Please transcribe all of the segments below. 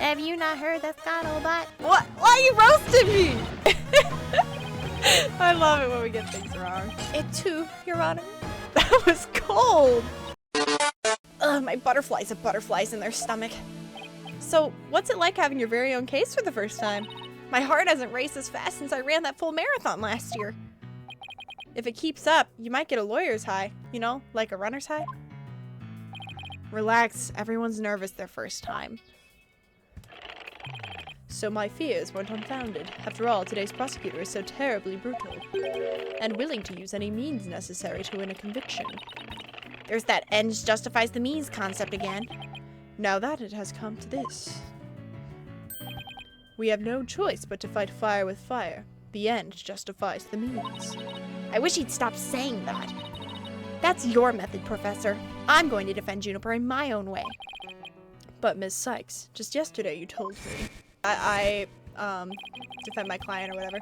Have you not heard that scuttlebutt? What? Why are you roasting me? I love it when we get things wrong. It too, Your Honor. That was cold. Ugh, my butterflies have butterflies in their stomach. So, what's it like having your very own case for the first time? My heart hasn't raced as fast since I ran that full marathon last year. If it keeps up, you might get a lawyer's high. You know, like a runner's high. Relax, everyone's nervous their first time. So my fears weren't unfounded. After all, today's prosecutor is so terribly brutal, and willing to use any means necessary to win a conviction. There's that ends justifies the means concept again. Now that it has come to this. We have no choice but to fight fire with fire. The end justifies the means. I wish he'd stop saying that. That's your method, Professor. I'm going to defend Juniper in my own way. But Ms. Sykes, just yesterday you told me I defend my client or whatever.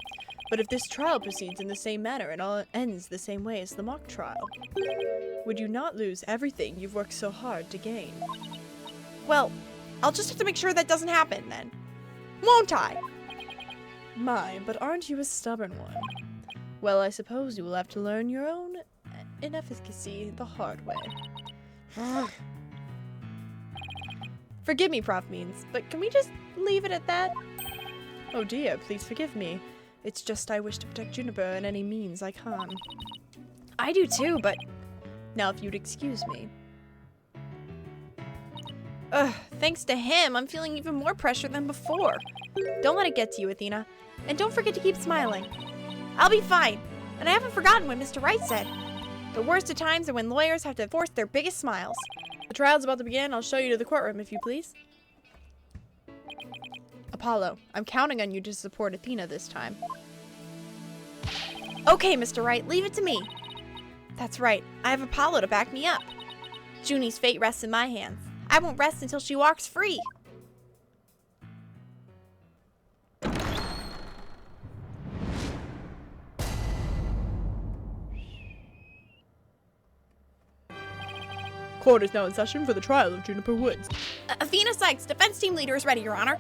But if this trial proceeds in the same manner and all ends the same way as the mock trial, would you not lose everything you've worked so hard to gain? Well, I'll just have to make sure that doesn't happen then. Won't I? My, but aren't you a stubborn one? Well, I suppose you will have to learn your own inefficacy the hard way. Forgive me, Prof. Means, but can we just leave it at that? Oh dear, please forgive me. It's just I wish to protect Juniper in any means I can. I do too, but... Now if you'd excuse me. Ugh, thanks to him, I'm feeling even more pressure than before. Don't let it get to you, Athena. And don't forget to keep smiling. I'll be fine. And I haven't forgotten what Mr. Wright said. The worst of times are when lawyers have to force their biggest smiles. The trial's about to begin. I'll show you to the courtroom, if you please. Apollo, I'm counting on you to support Athena this time. Okay, Mr. Wright, leave it to me. That's right, I have Apollo to back me up. Junie's fate rests in my hands. I won't rest until she walks free. Court is now in session for the trial of Juniper Woods. Athena Sykes, defense team leader, is ready, Your Honor.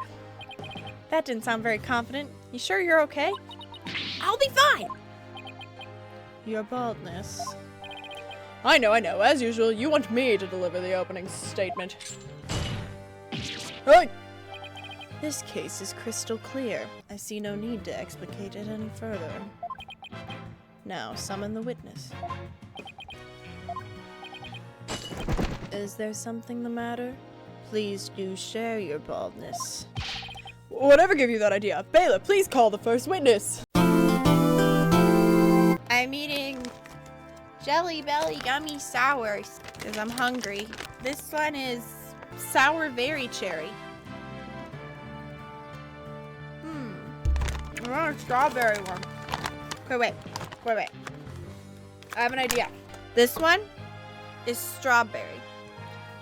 That didn't sound very confident. You sure you're okay? I'll be fine. Your baldness. I know. As usual, you want me to deliver the opening statement. Hey! This case is crystal clear. I see no need to explicate it any further. Now, summon the witness. Is there something the matter? Please do share your baldness. Whatever gave you that idea? Bailiff, please call the first witness! I'm eating Jelly Belly Yummy Sours because I'm hungry. This one is Sour Berry Cherry. I want a strawberry one. Wait. I have an idea. This one is strawberry.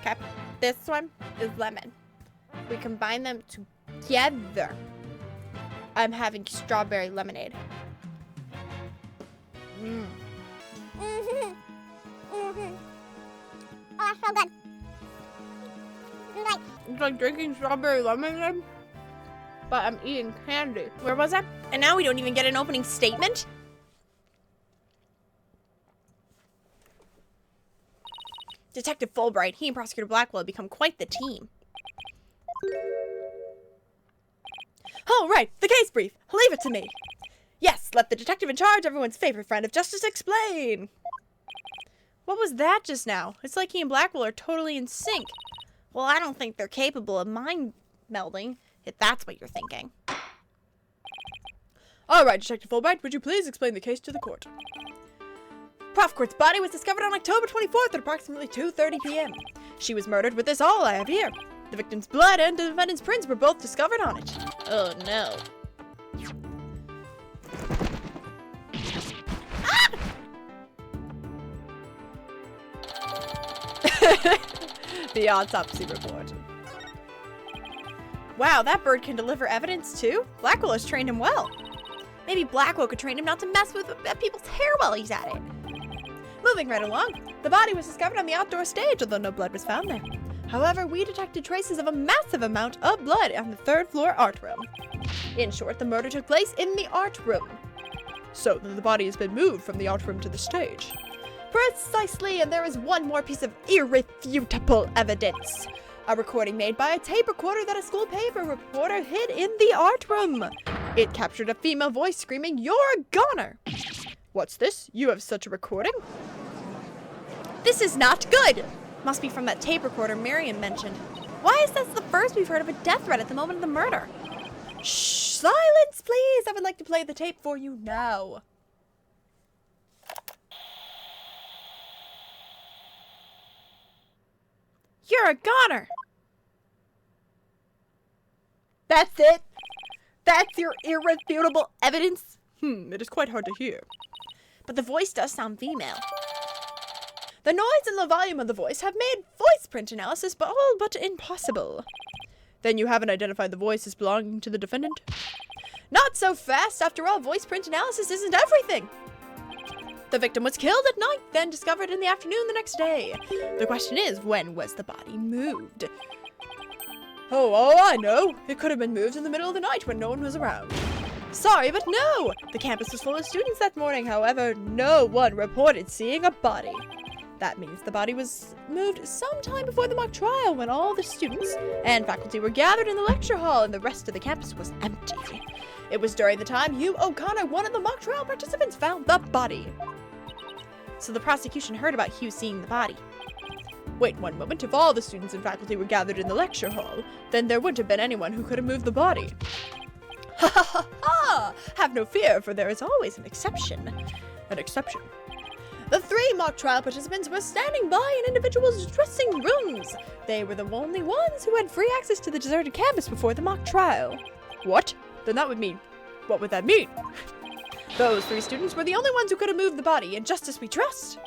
Okay. This one is lemon. We combine them together. I'm having strawberry lemonade. Oh, that's so good. It's like drinking strawberry lemonade, but I'm eating candy. Where was I? And now we don't even get an opening statement? Detective Fulbright, he and Prosecutor Blackwell have become quite the team. Oh, right, the case brief. Leave it to me. Yes, let the detective in charge, everyone's favorite friend of justice, explain. What was that just now? It's like he and Blackwell are totally in sync. Well, I don't think they're capable of mind melding, if that's what you're thinking. All right, Detective Fulbright, would you please explain the case to the court? Prof Court's body was discovered on October 24th at approximately 2:30 p.m. She was murdered with this all I have here. The victim's blood and the defendant's prints were both discovered on it. Oh, no. The autopsy report. Wow, that bird can deliver evidence too? Blackwell has trained him well. Maybe Blackwell could train him not to mess with people's hair while he's at it. Moving right along, the body was discovered on the outdoor stage, although no blood was found there. However, we detected traces of a massive amount of blood on the third floor art room. In short, the murder took place in the art room. So then the body has been moved from the art room to the stage. Precisely, and there is one more piece of irrefutable evidence. A recording made by a tape recorder that a school paper reporter hid in the art room. It captured a female voice screaming, "You're a goner!" What's this? You have such a recording? This is not good! Must be from that tape recorder Miriam mentioned. Why is this the first we've heard of a death threat at the moment of the murder? Shh! Silence, please! I would like to play the tape for you now. You're a goner! That's it? That's your irrefutable evidence? It is quite hard to hear. But the voice does sound female. The noise and the volume of the voice have made voice print analysis all but impossible. Then you haven't identified the voice as belonging to the defendant? Not so fast! After all, voice print analysis isn't everything! The victim was killed at night, then discovered in the afternoon the next day. The question is, when was the body moved? Oh, I know. It could have been moved in the middle of the night when no one was around. Sorry, but no! The campus was full of students that morning, however, no one reported seeing a body. That means the body was moved sometime before the mock trial when all the students and faculty were gathered in the lecture hall and the rest of the campus was empty. It was during the time Hugh O'Connor, one of the mock trial participants, found the body. So the prosecution heard about Hugh seeing the body. Wait one moment, if all the students and faculty were gathered in the lecture hall, then there wouldn't have been anyone who could have moved the body. Ha ha ha ha! Have no fear, for there is always an exception. An exception. The 3 mock trial participants were standing by in individuals' dressing rooms. They were the only ones who had free access to the deserted campus before the mock trial. What? Then that would mean... What would that mean? Those 3 students were the only ones who could have moved the body, and justice we trust.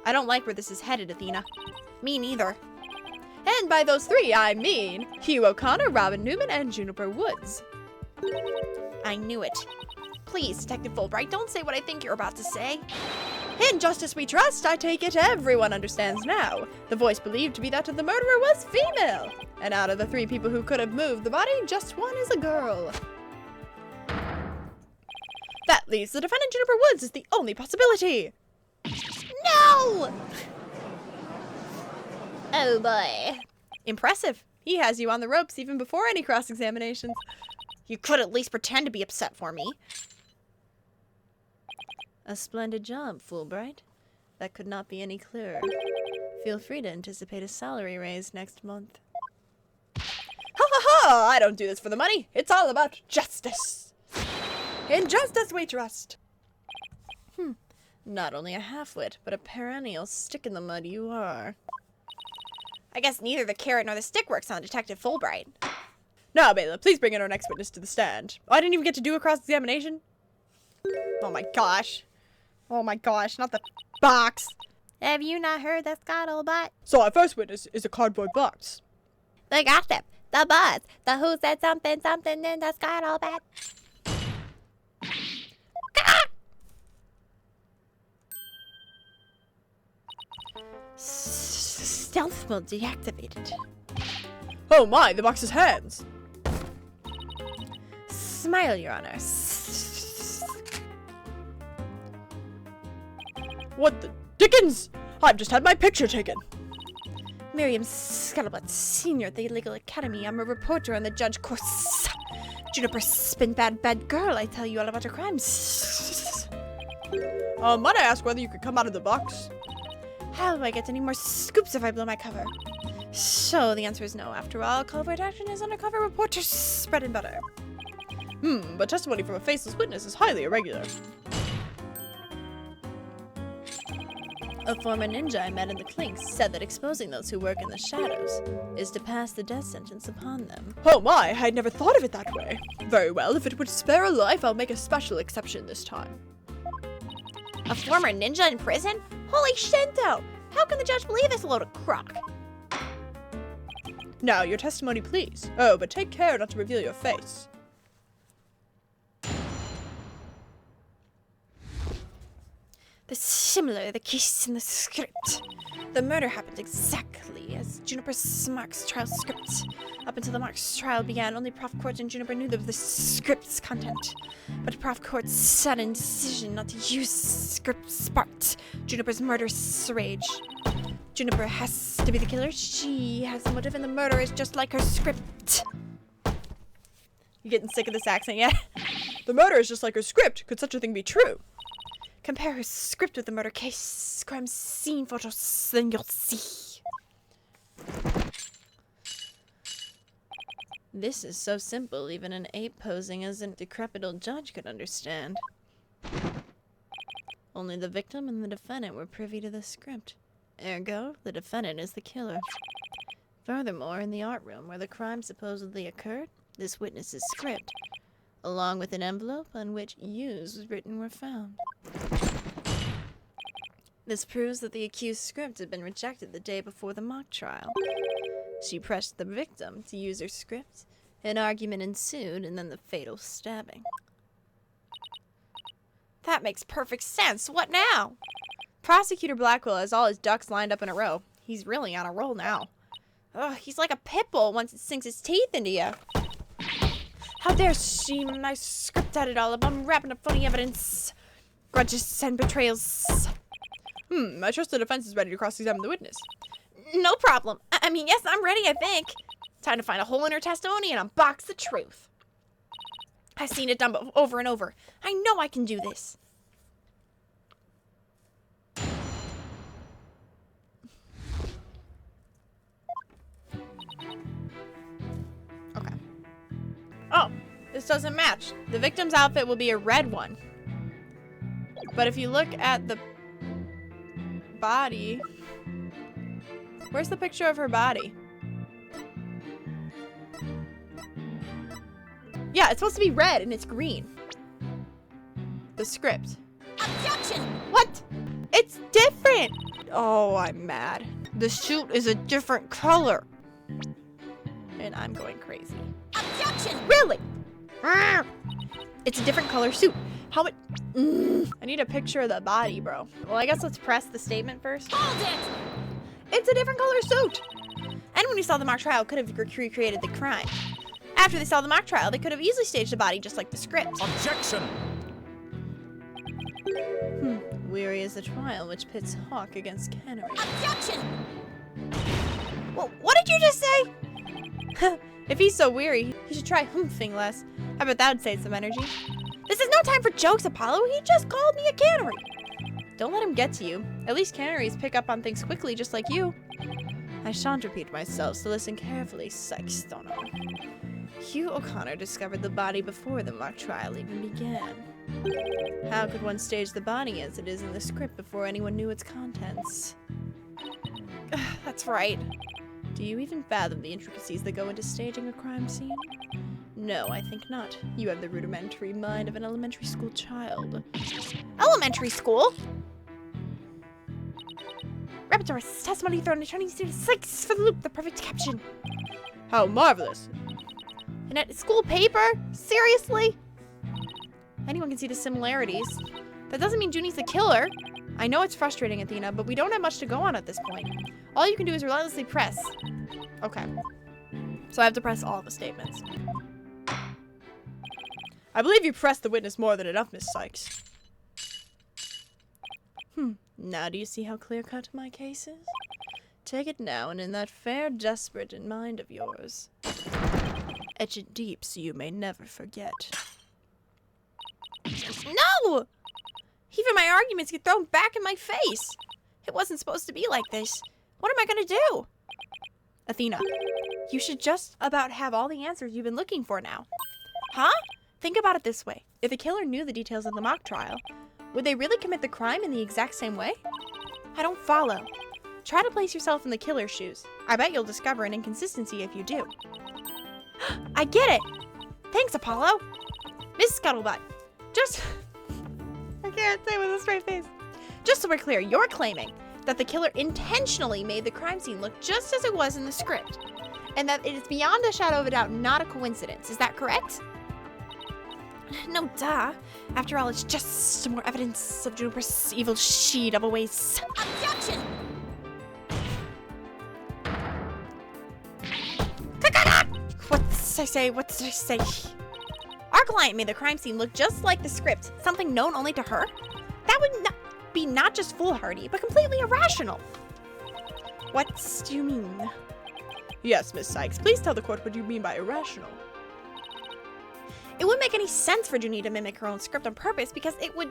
I don't like where this is headed, Athena. Me neither. And by those 3, I mean Hugh O'Connor, Robin Newman, and Juniper Woods. I knew it. Please, Detective Fulbright, don't say what I think you're about to say. In justice we trust, I take it everyone understands now. The voice believed to be that of the murderer was female. And out of the 3 people who could have moved the body, just one is a girl. That leaves the defendant Juniper Woods as the only possibility. No! Oh boy. Impressive. He has you on the ropes even before any cross-examinations. You could at least pretend to be upset for me. A splendid job, Fulbright. That could not be any clearer. Feel free to anticipate a salary raise next month. Ha ha ha! I don't do this for the money. It's all about justice. In justice we trust. Not only a half-wit, but a perennial stick-in-the-mud you are. I guess neither the carrot nor the stick works on Detective Fulbright. Now, Bela, please bring in our next witness to the stand. I didn't even get to do a cross-examination. Oh my gosh. Oh my gosh, not the box. Have you not heard the scuttlebutt? So our first witness is a cardboard box. The gossip, the buzz, the who said something, something in the scuttlebutt. Stealth mode deactivated. Oh my, the box has hands. Smile, Your Honor. What the dickens? I've just had my picture taken. Miriam Scuttlebutt, senior at the Legal Academy. I'm a reporter on the judge course. Juniper Spin Bad Girl, I tell you all about her crimes. Might I ask whether you could come out of the box? How do I get any more scoops if I blow my cover? So the answer is no. After all, covert action is undercover reporters' bread and butter. But testimony from a faceless witness is highly irregular. A former ninja I met in the Clinks said that exposing those who work in the shadows is to pass the death sentence upon them. Oh my, I'd never thought of it that way. Very well, if it would spare a life, I'll make a special exception this time. A former ninja in prison? Holy Shinto! How can the judge believe this load of crock? Now, your testimony, please. Oh, but take care not to reveal your face. The similar to the case in the script. The murder happened exactly as Juniper's Mark's trial script. Up until the Mark's trial began, only Prof Court and Juniper knew of the script's content. But Prof Court's sudden decision not to use script sparked Juniper's murderous rage. Juniper has to be the killer. She has a motive, and the murder is just like her script. You getting sick of this accent yet? The murder is just like her script. Could such a thing be true? Compare her script with the murder case, crime scene photos, then you'll see. This is so simple, even an ape posing as a decrepit old judge could understand. Only the victim and the defendant were privy to the script. Ergo, the defendant is the killer. Furthermore, in the art room where the crime supposedly occurred, this witness's script, along with an envelope on which "use" was written, were found. This proves that the accused's script had been rejected the day before the mock trial. She pressed the victim to use her script, an argument ensued, and then the fatal stabbing. That makes perfect sense. What now? Prosecutor Blackwell has all his ducks lined up in a row. He's really on a roll now. Ugh, he's like a pit bull once it sinks its teeth into you. How dare she? My script had it all up. I'm wrapping up phony evidence. Grudges and betrayals. I trust the defense is ready to cross-examine the witness. No problem. I mean, yes, I'm ready, I think. Time to find a hole in her testimony and unbox the truth. I've seen it done over and over. I know I can do this. Okay. Oh, this doesn't match. The victim's outfit will be a red one. But if you look at the body, where's the picture of her body? Yeah, it's supposed to be red and it's green. The script. Objection! What? It's different. Oh, I'm mad. The suit is a different color. And I'm going crazy. Objection! Really? It's a different color suit. How it? I need a picture of the body, bro. Well, I guess let's press the statement first. Hold it! It's a different color suit. Anyone who saw the mock trial could have recreated the crime. After they saw the mock trial, they could have easily staged the body just like the script. Objection! Weary is the trial which pits Hawk against Cannery. Objection! Well, what did you just say? If he's so weary, he should try humping less. I bet that would save some energy. This is no time for jokes, Apollo. He just called me a cannery. Don't let him get to you. At least canneries pick up on things quickly, just like you. I shan't repeat myself, so listen carefully, Sykes-Stono. Hugh O'Connor discovered the body before the mock trial even began. How could one stage the body as it is in the script before anyone knew its contents? That's right. Do you even fathom the intricacies that go into staging a crime scene? No, I think not. You have the rudimentary mind of an elementary school child. Elementary school? Rapidor's testimony thrown attorney student Sykes for the loop, the perfect caption. How marvelous! And at school paper? Seriously? Anyone can see the similarities. That doesn't mean Junie's the killer. I know it's frustrating, Athena, but we don't have much to go on at this point. All you can do is relentlessly press. Okay. So I have to press all the statements. I believe you pressed the witness more than enough, Miss Sykes. Now do you see how clear-cut my case is? Take it now, and in that fair, desperate mind of yours, etch it deep so you may never forget. No! Even my arguments get thrown back in my face. It wasn't supposed to be like this. What am I gonna do? Athena, you should just about have all the answers you've been looking for now. Huh? Think about it this way. If the killer knew the details of the mock trial, would they really commit the crime in the exact same way? I don't follow. Try to place yourself in the killer's shoes. I bet you'll discover an inconsistency if you do. I get it. Thanks, Apollo. Miss Scuttlebutt, just... I can't say it with a straight face. Just so we're clear, you're claiming that the killer intentionally made the crime scene look just as it was in the script, and that it is beyond a shadow of a doubt not a coincidence. Is that correct? No, duh. After all, it's just more evidence of Juniper's evil she-devil ways. Objection! What's I say? What did I say? Our client made the crime scene look just like the script, something known only to her? That would be not just foolhardy, but completely irrational. What do you mean? Yes, Miss Sykes, please tell the court what you mean by irrational. It wouldn't make any sense for Junie to mimic her own script on purpose because it would...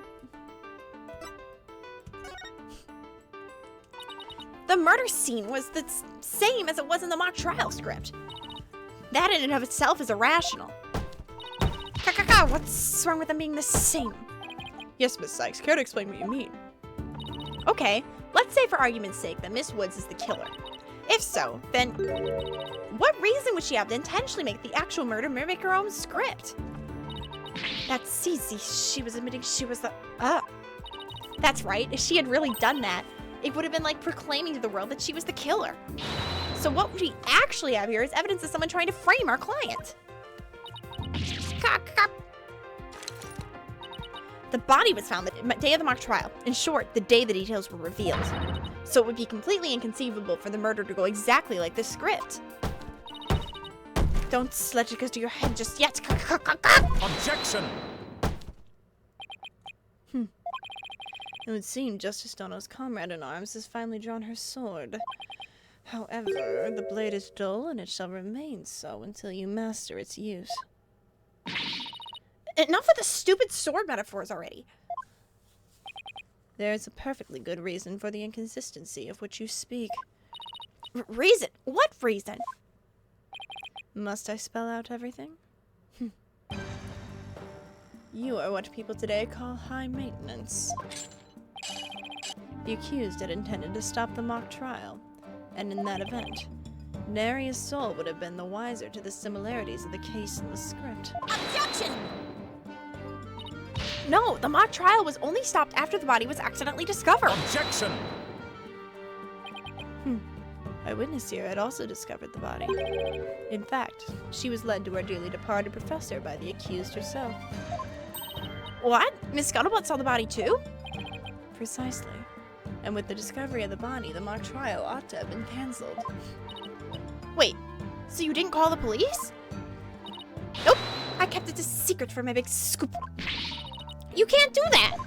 The murder scene was the same as it was in the mock trial script. That in and of itself is irrational. What's wrong with them being the same? Yes, Miss Sykes, care to explain what you mean? Okay, let's say for argument's sake that Miss Woods is the killer. If so, then what reason would she have to intentionally make the actual murder mimic her own script? That's easy. She was admitting she was the... That's right. If she had really done that, it would have been like proclaiming to the world that she was the killer. So what we actually have here is evidence of someone trying to frame our client. The body was found the day of the mock trial. In short, the day the details were revealed. So it would be completely inconceivable for the murder to go exactly like the script. Don't let it go to your head just yet. Objection! It would seem Justice Donno's comrade in arms has finally drawn her sword. However, the blade is dull and it shall remain so until you master its use. Enough with the stupid sword metaphors already. There is a perfectly good reason for the inconsistency of which you speak. Reason? What reason? Must I spell out everything? You are what people today call high maintenance. The accused had intended to stop the mock trial, and in that event, nary a soul would have been the wiser to the similarities of the case and the script. Objection! No, the mock trial was only stopped after the body was accidentally discovered. Objection! Our witness here had also discovered the body. In fact, she was led to our dearly departed professor by the accused herself. What? Miss Scuttlebutt saw the body too? Precisely. And with the discovery of the body, the mock trial ought to have been cancelled. Wait, so you didn't call the police? Nope, I kept it a secret for my big scoop. You can't do that!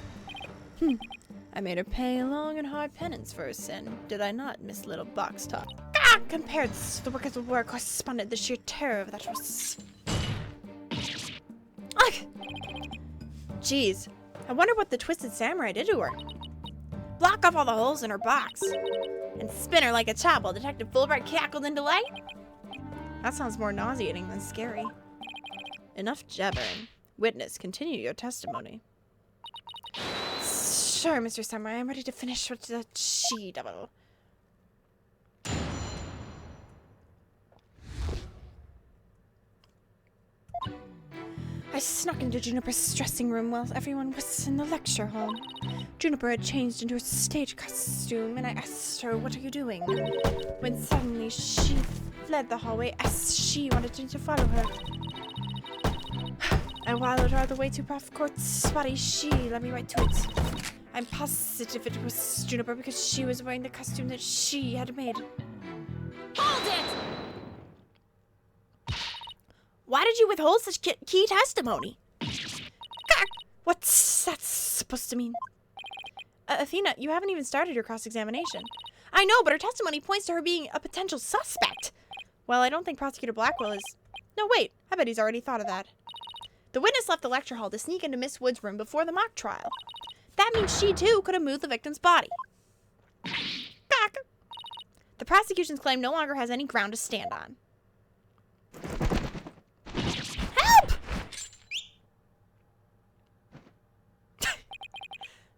I made her pay long and hard penance for her sin, did I not, Miss Little Box Top? Compared to the work of the war correspondent, the sheer terror of that was... Ugh! Jeez, I wonder what the Twisted Samurai did to her. Block off all the holes in her box. And spin her like a top while Detective Fulbright cackled in delight? That sounds more nauseating than scary. Enough jabbering. Witness, continue your testimony. Sure, Mr. Samurai, I'm ready to finish with the she-devil. I snuck into Juniper's dressing room while everyone was in the lecture hall. Juniper had changed into her stage costume, and I asked her, "What are you doing?" When suddenly she fled the hallway as she wanted me to follow her. I wallowed her the way to Prof. Court's body. She led me right to it. I'm positive it was Juniper because she was wearing the costume that she had made. Hold it! Why did you withhold such key testimony? What's that supposed to mean? Athena, you haven't even started your cross-examination. I know, but her testimony points to her being a potential suspect. Well, I don't think Prosecutor Blackwell is... No, wait. I bet he's already thought of that. The witness left the lecture hall to sneak into Miss Wood's room before the mock trial. That means she, too, could have moved the victim's body. The prosecution's claim no longer has any ground to stand on. Help!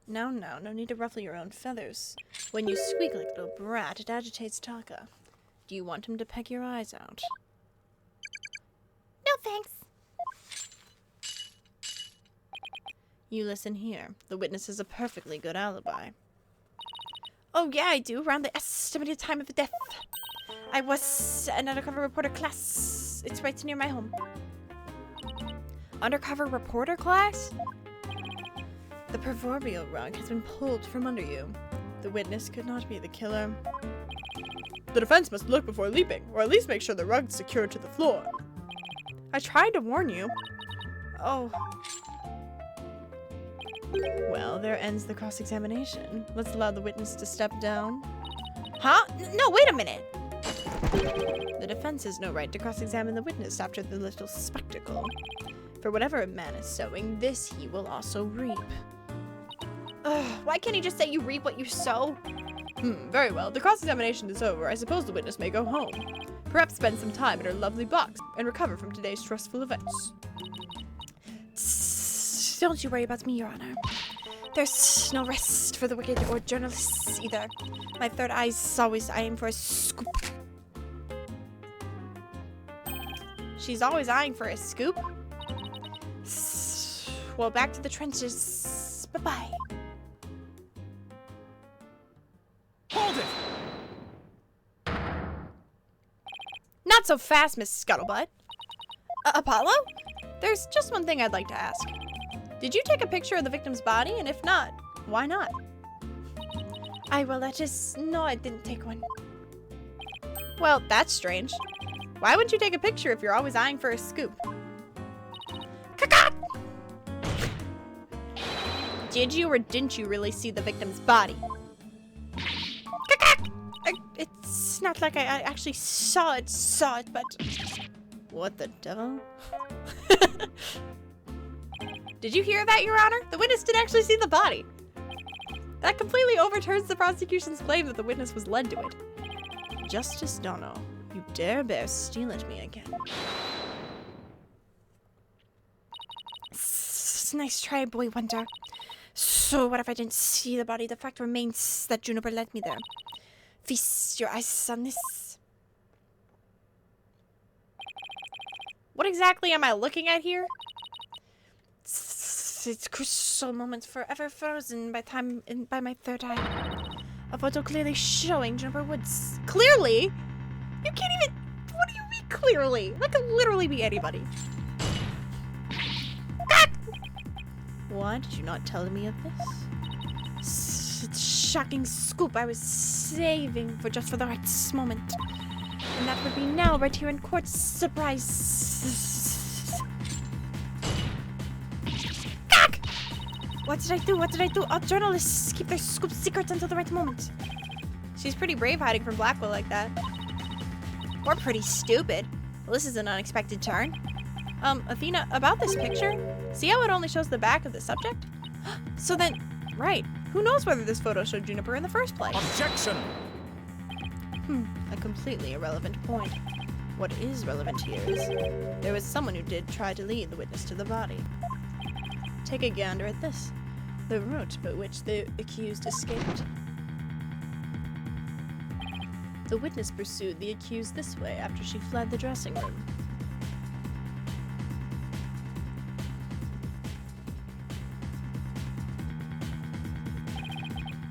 No need to ruffle your own feathers. When you squeak like a little brat, it agitates Taka. Do you want him to peck your eyes out? No, thanks. You listen here. The witness has a perfectly good alibi. Oh, yeah, I do. Around the estimated time of the death. I was an undercover reporter class. It's right near my home. Undercover reporter class? The proverbial rug has been pulled from under you. The witness could not be the killer. The defense must look before leaping, or at least make sure the rug's secured to the floor. I tried to warn you. Oh. Well, there ends the cross-examination. Let's allow the witness to step down. Huh? No, wait a minute. The defense has no right to cross-examine the witness after the little spectacle. For whatever a man is sowing, this he will also reap. Ugh, why can't he just say you reap what you sow? Very well. The cross-examination is over. I suppose the witness may go home. Perhaps spend some time in her lovely box and recover from today's stressful events. Don't you worry about me, Your Honor. There's no rest for the wicked or journalists either. My third eye's always eyeing for a scoop. She's always eyeing for a scoop? Well, back to the trenches. Bye-bye. Hold it! Not so fast, Miss Scuttlebutt. Apollo? There's just one thing I'd like to ask. Did you take a picture of the victim's body? And if not, why not? No, I didn't take one. Well, that's strange. Why wouldn't you take a picture if you're always eyeing for a scoop? Caca! Did you or didn't you really see the victim's body? Caca! It's not like I actually saw it, but... What the devil? Did you hear that, Your Honor? The witness didn't actually see the body. That completely overturns the prosecution's claim that the witness was led to it. Justice Dono, you dare bear steel at me again. Nice try, boy wonder. So what if I didn't see the body? The fact remains that Juniper led me there. Feast your eyes on this. What exactly am I looking at here? It's crucial moments forever frozen by my third eye. A photo clearly showing Juniper Woods. Clearly? You can't even... What do you mean clearly? That could literally be anybody. Why did you not tell me of this? It's a shocking scoop I was saving for just the right moment. And that would be now, right here in court. Surprise. What did I do? What did I do? All journalists keep their scoops secret until the right moment. She's pretty brave hiding from Blackwell like that. Or pretty stupid. Well, this is an unexpected turn. Athena, about this picture, see how it only shows the back of the subject? So then, right, who knows whether this photo showed Juniper in the first place? Objection! A completely irrelevant point. What is relevant here is there was someone who did try to lead the witness to the body. Take a gander at this. The route by which the accused escaped. The witness pursued the accused this way after she fled the dressing room.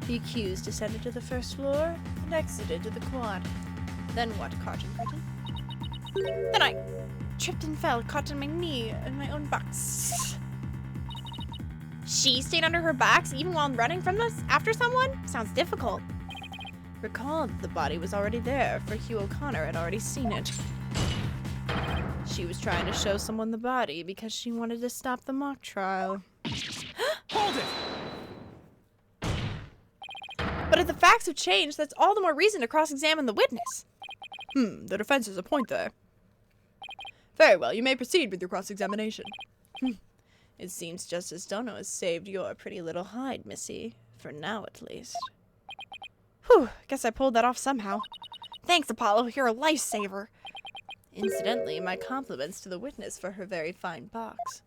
The accused descended to the first floor and exited to the quad. Then what, Carton Crichton? Then I tripped and fell, caught on my knee in my own box. She stayed under her box even while running from us after someone? Sounds difficult. Recall that the body was already there, for Hugh O'Connor had already seen it. She was trying to show someone the body because she wanted to stop the mock trial. Hold it! But if the facts have changed, that's all the more reason to cross-examine the witness. The defense has a point there. Very well, you may proceed with your cross-examination. It seems Justice Dono has saved your pretty little hide, Missy. For now, at least. Whew, guess I pulled that off somehow. Thanks, Apollo, you're a lifesaver. Incidentally, my compliments to the witness for her very fine box.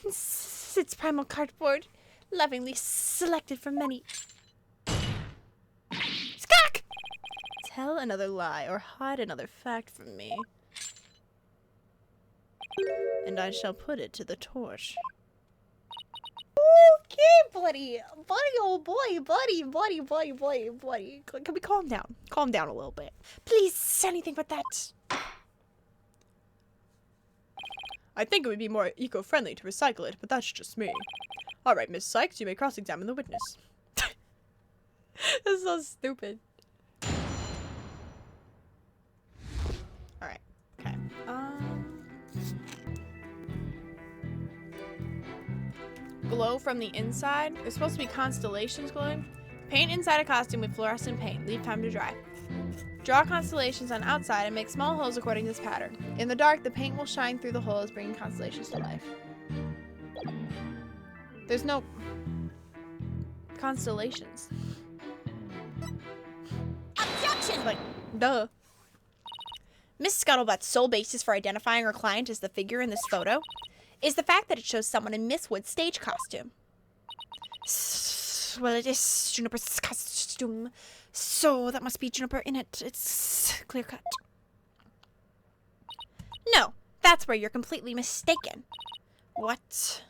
It's primal cardboard, lovingly selected from many... Skak! Tell another lie or hide another fact from me, and I shall put it to the torch. Okay, buddy. Buddy, oh boy, buddy. Can we calm down? Calm down a little bit. Please, anything but that. I think it would be more eco-friendly to recycle it, but that's just me. Alright, Miss Sykes, you may cross-examine the witness. This is so stupid. Alright, okay. Glow from the inside. There's supposed to be constellations glowing. Paint inside a costume with fluorescent paint. Leave time to dry. Draw constellations on outside and make small holes according to this pattern. In the dark, the paint will shine through the holes, bringing constellations to life. There's no constellations. Objection! Like, duh. Miss Scuttlebutt's sole basis for identifying her client as the figure in this photo is the fact that it shows someone in Miss Wood's stage costume. Well, it is Juniper's costume, so that must be Juniper in it. It's clear cut. No, that's where you're completely mistaken. What?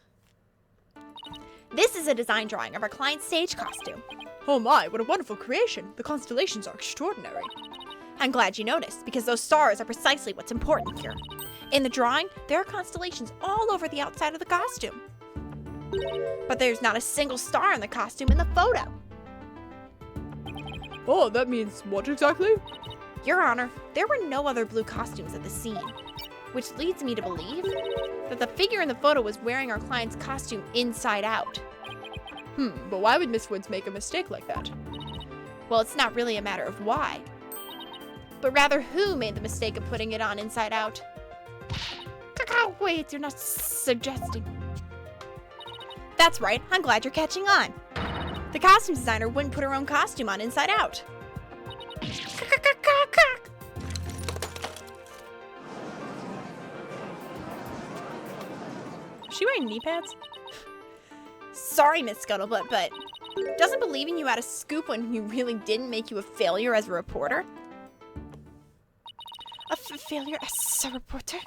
This is a design drawing of our client's stage costume. Oh my, what a wonderful creation. The constellations are extraordinary. I'm glad you noticed, because those stars are precisely what's important here. In the drawing, there are constellations all over the outside of the costume. But there's not a single star in the costume in the photo. Oh, that means what exactly? Your Honor, there were no other blue costumes at the scene, which leads me to believe that the figure in the photo was wearing our client's costume inside out. But why would Miss Woods make a mistake like that? Well, it's not really a matter of why, but rather who made the mistake of putting it on inside out. Wait, you're not suggesting. That's right, I'm glad you're catching on. The costume designer wouldn't put her own costume on inside out. Is she wearing knee pads? Sorry, Miss Scuttlebutt, but doesn't believing you had a scoop when you really didn't make you a failure as a reporter? A failure as a reporter?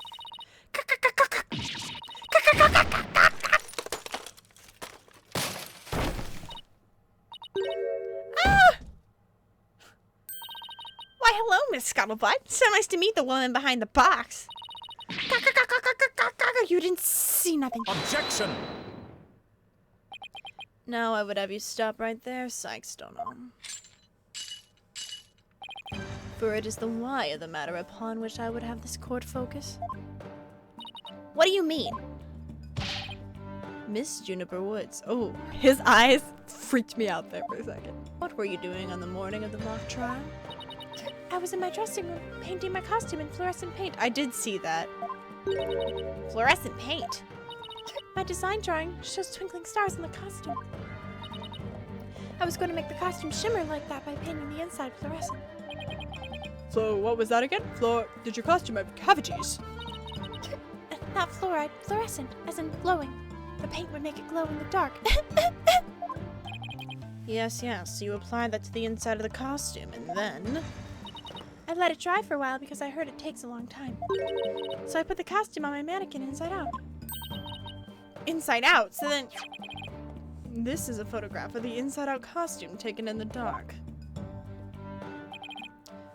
Why, hello, Miss Scuttlebutt. So nice to meet the woman behind the box. You didn't see nothing. Objection! No, I would have you stop right there, Sykes, don't know. For it is the why of the matter upon which I would have this court focus. What do you mean? Miss Juniper Woods. Oh, his eyes freaked me out there for a second. What were you doing on the morning of the mock trial? I was in my dressing room, painting my costume in fluorescent paint. I did see that. Fluorescent paint? My design drawing shows twinkling stars in the costume. I was going to make the costume shimmer like that by painting the inside fluorescent. So what was that again? Did your costume have cavities? Not fluoride, fluorescent, as in glowing. The paint would make it glow in the dark. Yes, you applied that to the inside of the costume, and then... I let it dry for a while because I heard it takes a long time. So I put the costume on my mannequin inside out. Inside out? So then... This is a photograph of the inside-out costume taken in the dark.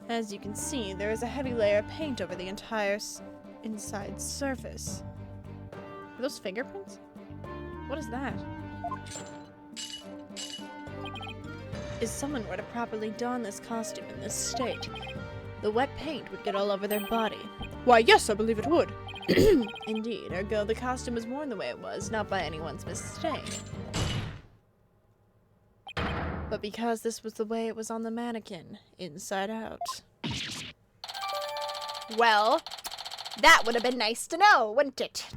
As you can see, there is a heavy layer of paint over the entire inside surface. Are those fingerprints? What is that? If someone were to properly don this costume in this state, the wet paint would get all over their body. Why, yes, I believe it would. Indeed, ergo the costume was worn the way it was, not by anyone's mistake. But because this was the way it was on the mannequin, inside out. Well, that would have been nice to know, wouldn't it?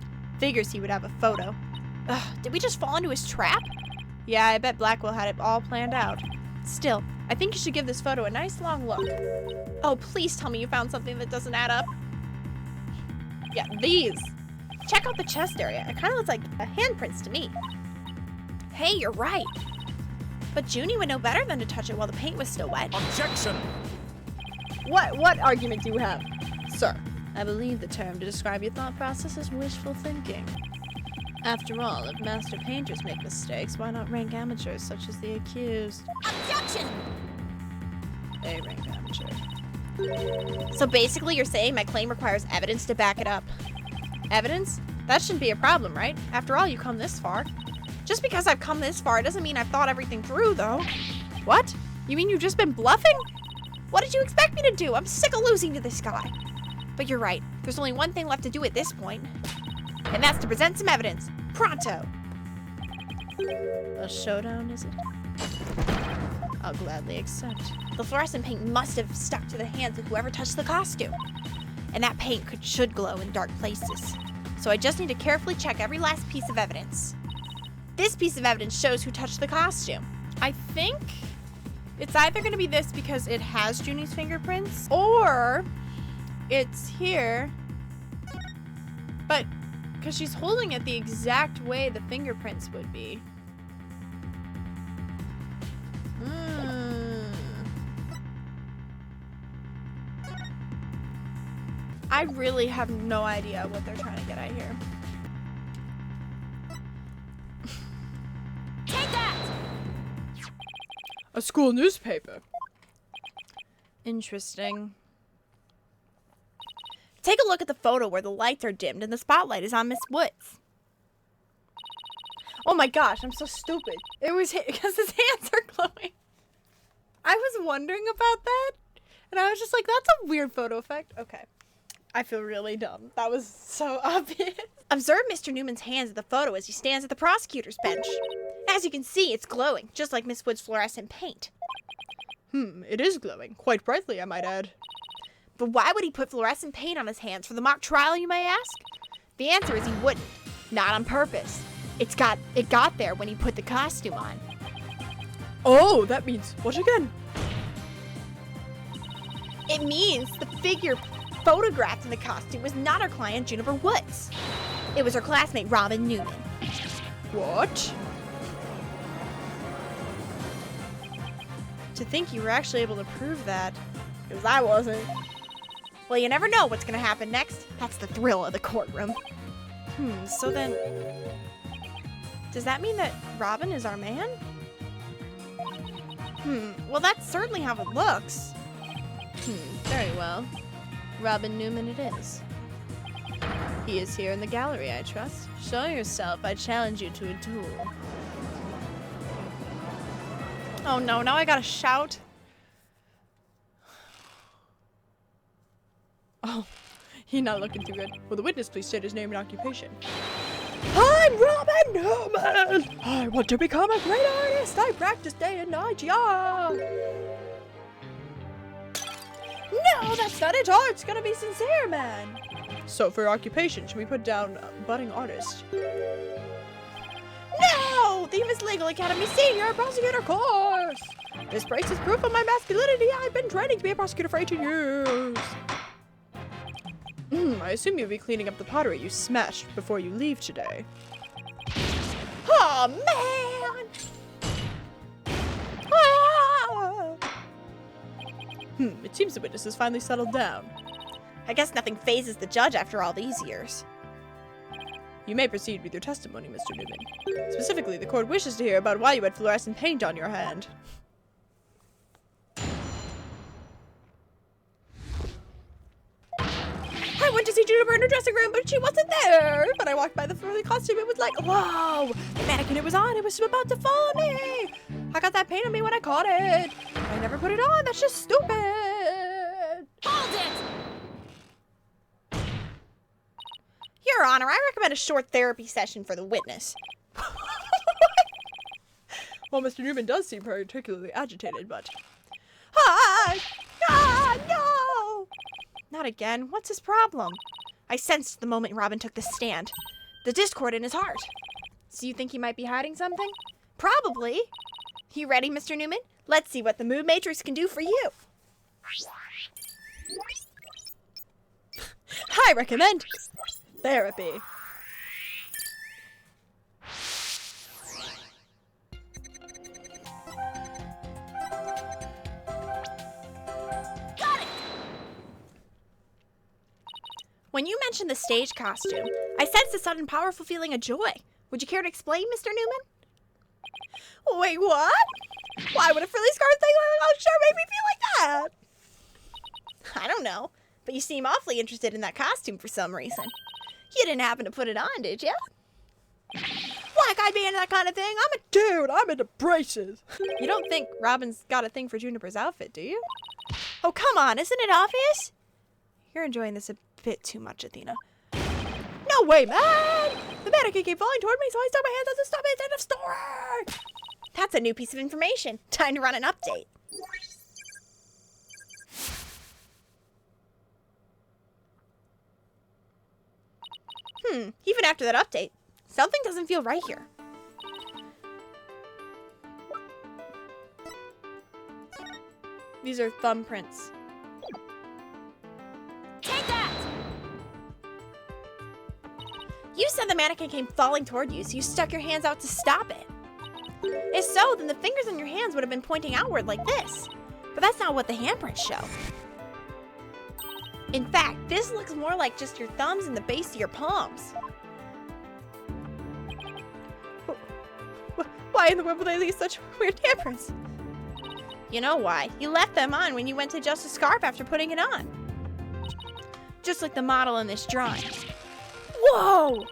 Figures he would have a photo. Ugh, did we just fall into his trap? Yeah, I bet Blackwell had it all planned out. Still, I think you should give this photo a nice long look. Oh, please tell me you found something that doesn't add up. Yeah, these. Check out the chest area. It kind of looks like handprints to me. Hey, you're right. But Junie would know better than to touch it while the paint was still wet. Objection! What argument do you have, sir? I believe the term to describe your thought process is wishful thinking. After all, if master painters make mistakes, why not rank amateurs such as the accused? Objection! A rank amateur. So basically you're saying my claim requires evidence to back it up. Evidence? That shouldn't be a problem, right? After all, you come this far. Just because I've come this far doesn't mean I've thought everything through, though. What? You mean you've just been bluffing? What did you expect me to do? I'm sick of losing to this guy. But you're right. There's only one thing left to do at this point. And that's to present some evidence. Pronto. A showdown, is it? I'll gladly accept. The fluorescent paint must have stuck to the hands of whoever touched the costume. And that paint should glow in dark places. So I just need to carefully check every last piece of evidence. This piece of evidence shows who touched the costume. I think it's either going to be this because it has Junie's fingerprints, or it's here, but because she's holding it the exact way the fingerprints would be. I really have no idea what they're trying to get at here. Take that! A school newspaper. Interesting. Take a look at the photo where the lights are dimmed and the spotlight is on Miss Woods. Oh my gosh, I'm so stupid. It was because his hands are glowing. I was wondering about that, and I was just like, that's a weird photo effect. Okay. I feel really dumb. That was so obvious. Observe Mr. Newman's hands in the photo as he stands at the prosecutor's bench. As you can see, it's glowing, just like Miss Wood's fluorescent paint. It is glowing. Quite brightly, I might add. But why would he put fluorescent paint on his hands for the mock trial, you may ask? The answer is he wouldn't. Not on purpose. It got there when he put the costume on. Oh, that means what again? It means the figure photographed in the costume was not our client, Juniper Woods. It was her classmate, Robin Newman. What? To think you were actually able to prove that. Because I wasn't. Well, you never know what's going to happen next. That's the thrill of the courtroom. So then, does that mean that Robin is our man? Well, that's certainly how it looks. Very well. Robin Newman it is. He is here in the gallery, I trust. Show yourself. I challenge you to a duel. Oh no, now I gotta shout. Oh, he's not looking too good. Will the witness please state his name and occupation? I'm Robin Newman! I want to become a great artist! I practice day and night, yeah! No, that's not it! Art's gonna be sincere, man! So for your occupation, should we put down budding artist? No! The Miss Legal Academy Senior Prosecutor course! This brace is proof of my masculinity. I've been training to be a prosecutor for 18 years. I assume you'll be cleaning up the pottery you smashed before you leave today. Oh, man! Ah! It seems the witness has finally settled down. I guess nothing phases the judge after all these years. You may proceed with your testimony, Mr. Newman. Specifically, the court wishes to hear about why you had fluorescent paint on your hand. I went to see Juniper in her dressing room, but she wasn't there. When I walked by the floor of the costume, it was like, whoa! The mannequin it was on, it was about to follow me. I got that paint on me when I caught it. I never put it on. That's just stupid. Hold it! Your Honor, I recommend a short therapy session for the witness. Well, Mr. Newman does seem particularly agitated, but... Hi! Ah, no! Not again. What's his problem? I sensed the moment Robin took the stand. The discord in his heart. So you think he might be hiding something? Probably. You ready, Mr. Newman? Let's see what the mood matrix can do for you. I recommend therapy. When you mentioned the stage costume, I sensed a sudden powerful feeling of joy. Would you care to explain, Mr. Newman? Wait, what? Why would a frilly scarf thing on shirt make me feel like that? I don't know, but you seem awfully interested in that costume for some reason. You didn't happen to put it on, did you? Like I'd be into that kind of thing. I'm a dude. I'm into braces. You don't think Robin's got a thing for Juniper's outfit, do you? Oh, come on. Isn't it obvious? You're enjoying this a bit too much, Athena. No way, man! The mannequin keep falling toward me, so I stuck my hands out to stop it. End of story! That's a new piece of information. Time to run an update. Even after that update, something doesn't feel right here. These are thumbprints. Take that! You said the mannequin came falling toward you, so you stuck your hands out to stop it. If so, then the fingers on your hands would have been pointing outward like this. But that's not what the handprints show. In fact, this looks more like just your thumbs and the base of your palms. Why in the world would they leave such weird handprints? You know why. You left them on when you went to adjust a scarf after putting it on. Just like the model in this drawing. Whoa!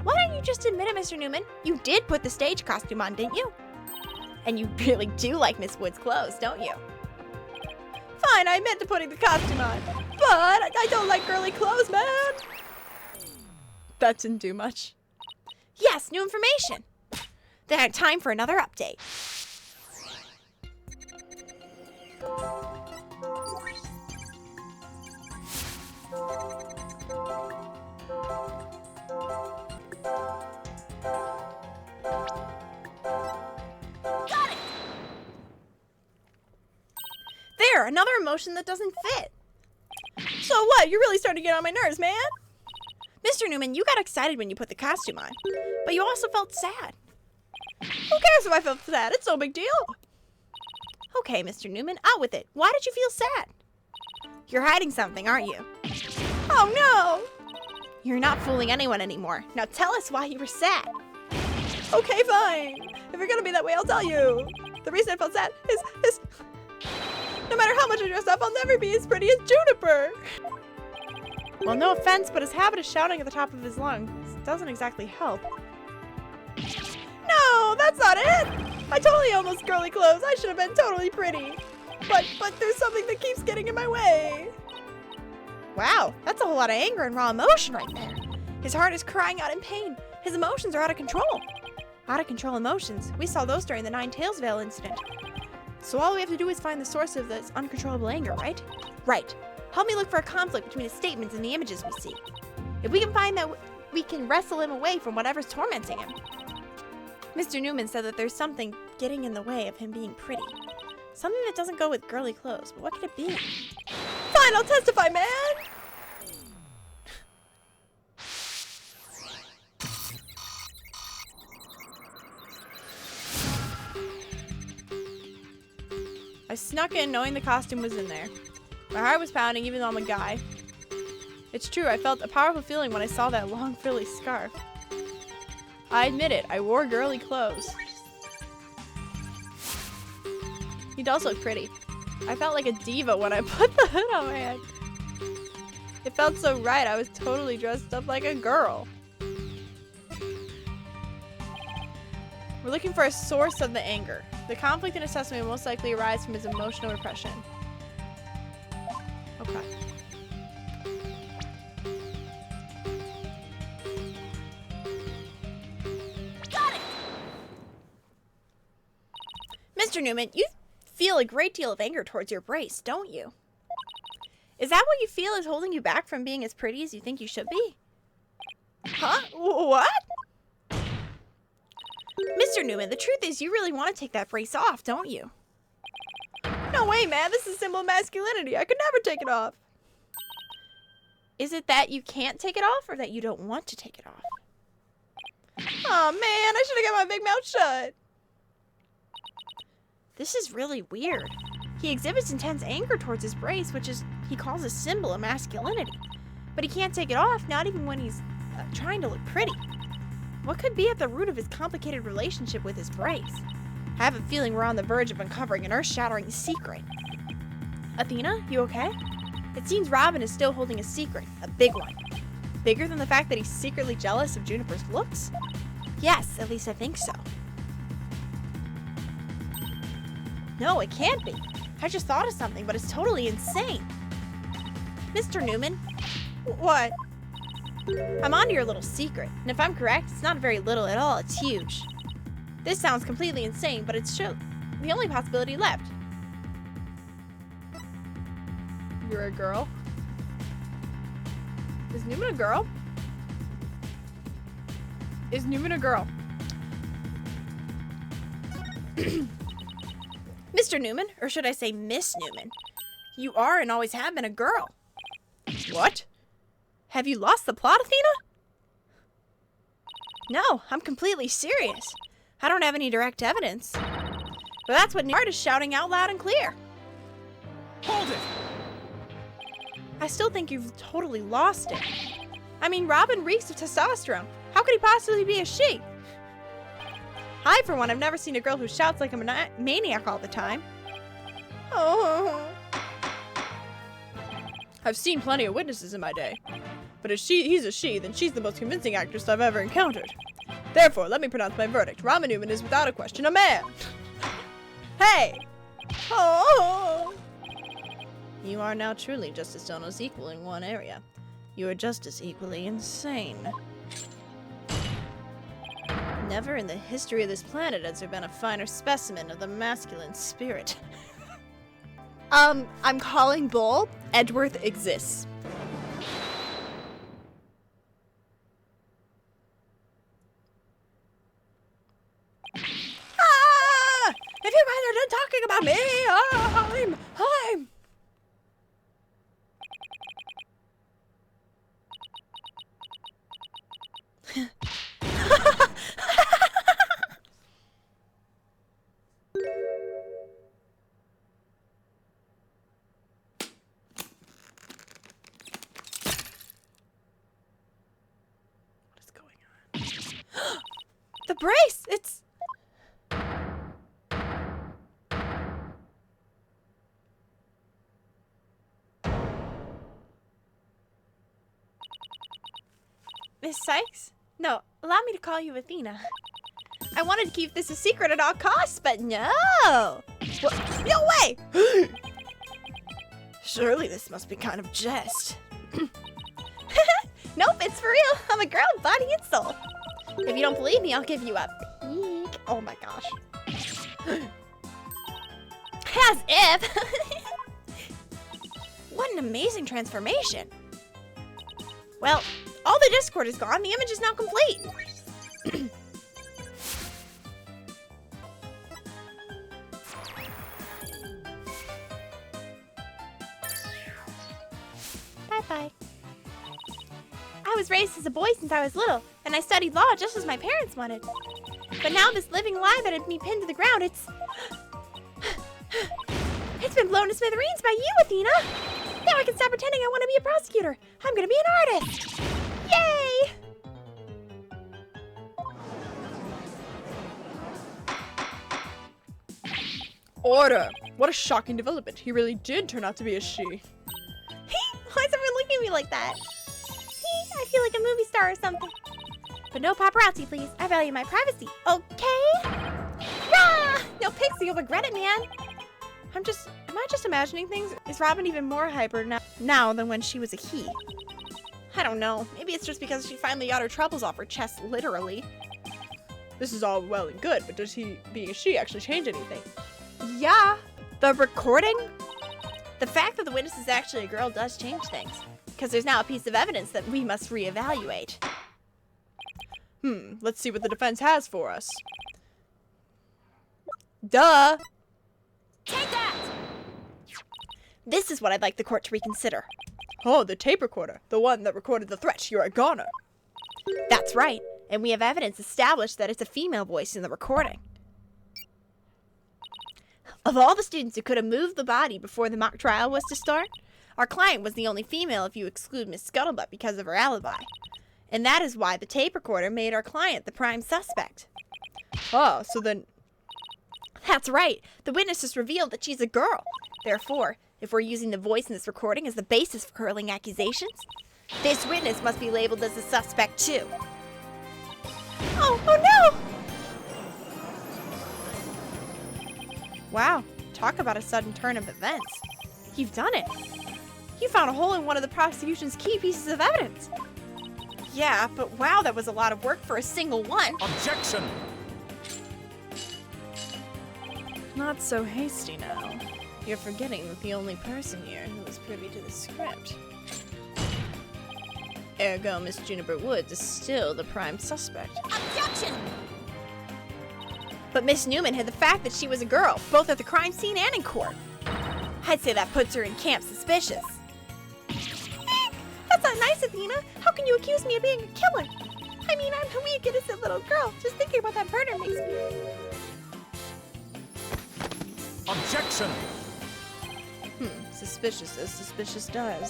Why don't you just admit it, Mr. Newman? You did put the stage costume on, didn't you? And you really do like Miss Wood's clothes, don't you? Fine, I admit to putting the costume on. But I don't like girly clothes, man. That didn't do much. Yes, new information. Then time for another update. Got it! There, another emotion that doesn't fit. So what? You're really starting to get on my nerves, man. Mr. Newman, you got excited when you put the costume on, but you also felt sad. Who cares if I felt sad? It's no big deal. Okay, Mr. Newman, out with it. Why did you feel sad? You're hiding something, aren't you? Oh no! You're not fooling anyone anymore. Now tell us why you were sad. Okay, fine. If you're gonna be that way, I'll tell you. The reason I felt sad is no matter how much I dress up, I'll never be as pretty as Juniper. Well, no offense, but his habit of shouting at the top of his lungs doesn't exactly help. No, that's not it. I totally own those girly clothes. I should have been totally pretty. But there's something that keeps getting in my way. Wow, that's a whole lot of anger and raw emotion right there. His heart is crying out in pain. His emotions are out of control. Out of control emotions. We saw those during the Nine Tails Veil incident. So all we have to do is find the source of this uncontrollable anger, right? Right. Help me look for a conflict between his statements and the images we see. If we can find that, we can wrestle him away from whatever's tormenting him. Mr. Newman said that there's something getting in the way of him being pretty. Something that doesn't go with girly clothes, but what could it be? Fine, I'll testify, man. I snuck in knowing the costume was in there. My heart was pounding even though I'm a guy. It's true, I felt a powerful feeling when I saw that long frilly scarf. I admit it, I wore girly clothes. He does look pretty. I felt like a diva when I put the hood on my head. It felt so right, I was totally dressed up like a girl. We're looking for a source of the anger. The conflict in his testimony will most likely arise from his emotional repression. Okay. Got it! Mr. Newman, you feel a great deal of anger towards your brace, don't you? Is that what you feel is holding you back from being as pretty as you think you should be? Huh? What? Mr. Newman, the truth is you really want to take that brace off, don't you? No way, man. This is symbol of masculinity. I could never take it off. Is it that you can't take it off or that you don't want to take it off? Oh, man. I should have got my big mouth shut. This is really weird. He exhibits intense anger towards his brace, which he calls a symbol of masculinity. But he can't take it off, not even when he's trying to look pretty. What could be at the root of his complicated relationship with his brace? I have a feeling we're on the verge of uncovering an earth-shattering secret. Athena, you okay? It seems Robin is still holding a secret, a big one. bigger than the fact that he's secretly jealous of Juniper's looks? Yes, at least I think so. No, it can't be. I just thought of something, but it's totally insane. Mr. Newman, What? I'm onto your little secret, and if I'm correct, it's not very little at all, it's huge. This sounds completely insane, but it's the only possibility left. You're a girl? Is Newman a girl? Is Newman a girl? Mr. Newman, or should I say Miss Newman, you are and always have been a girl. What? Have you lost the plot, Athena? No, I'm completely serious. I don't have any direct evidence. But that's what Newman is shouting out loud and clear. Hold it! I still think you've totally lost it. I mean, Robin reeks of testosterone. How could he possibly be a she? I, for one, have never seen a girl who shouts like a maniac all the time. Oh. I've seen plenty of witnesses in my day. But if he's a she, then she's the most convincing actress I've ever encountered. Therefore, let me pronounce my verdict. Robin Newman is without a question a man. Hey! Oh! You are now truly Justice Dono's equal in one area. You are just as equally insane. Never in the history of this planet has there been a finer specimen of the masculine spirit. I'm calling bull. Edgeworth exists. Ah! If you guys are done talking about me, I'm... What is going on? The brace! It's... Miss Sykes? No, allow me to call you Athena. I wanted to keep this a secret at all costs, but no! What? No way! Surely this must be kind of jest. Nope, it's for real. I'm a girl, body and soul. If you don't believe me, I'll give you a peek. Oh my gosh. As if! What an amazing transformation. Well, all the Discord is gone. The image is now complete. Bye-bye. I was raised as a boy since I was little, and I studied law just as my parents wanted. But now this living lie that had me pinned to the ground, it's been blown to smithereens by you, Athena. Now I can stop pretending I want to be a prosecutor. I'm gonna be an artist. Yay! Order! What a shocking development. He really did turn out to be a she. Why is everyone looking at me like that? I feel like a movie star or something. But no paparazzi, please. I value my privacy. Okay? Rah! No Pixie, you'll regret it, man. Am I just imagining things? Is Robin even more hyper now than when she was a he? I don't know. Maybe it's just because she finally got her troubles off her chest, literally. This is all well and good, but does he being a she actually change anything? Yeah. The recording? The fact that the witness is actually a girl does change things. Because there's now a piece of evidence that we must reevaluate. Let's see what the defense has for us. Duh! Take that! This is what I'd like the court to reconsider. Oh, the tape recorder. The one that recorded the threat. You're a goner. That's right. And we have evidence established that it's a female voice in the recording. Of all the students who could have moved the body before the mock trial was to start, our client was the only female if you exclude Miss Scuttlebutt because of her alibi. And that is why the tape recorder made our client the prime suspect. Oh, so then... That's right. The witness has revealed that she's a girl. Therefore, if we're using the voice in this recording as the basis for hurling accusations, This witness must be labeled as a suspect too. Oh no! Wow, talk about a sudden turn of events. You've done it. You found a hole in one of the prosecution's key pieces of evidence. Yeah, but wow, that was a lot of work for a single one. Objection! Not so hasty now. You're forgetting that the only person here who was privy to the script. Ergo, Miss Juniper Woods is still the prime suspect. Objection! But Miss Newman hid the fact that she was a girl, both at the crime scene and in court. I'd say that puts her in camp suspicious. That's not nice, Athena. How can you accuse me of being a killer? I mean, I'm a weak, innocent little girl. Just thinking about that murder makes me... Objection! Suspicious as suspicious does.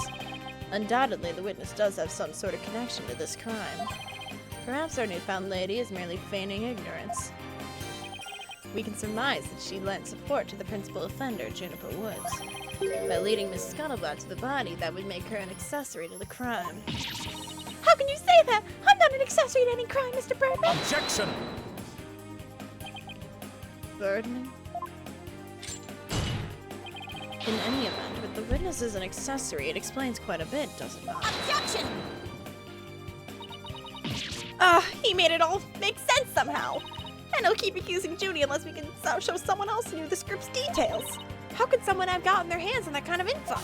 Undoubtedly, the witness does have some sort of connection to this crime. Perhaps our newfound lady is merely feigning ignorance. We can surmise that she lent support to the principal offender, Juniper Woods. By leading Miss Scuttlebutt to the body, that would make her an accessory to the crime. How can you say that? I'm not an accessory to any crime, Mr. Birdman. Objection! Birdman? In any event, with the witness as an accessory, it explains quite a bit, does it not? Objection! He made it all make sense somehow. And he'll keep accusing Judy unless we can show someone else who knew the script's details. How could someone have gotten their hands on that kind of info?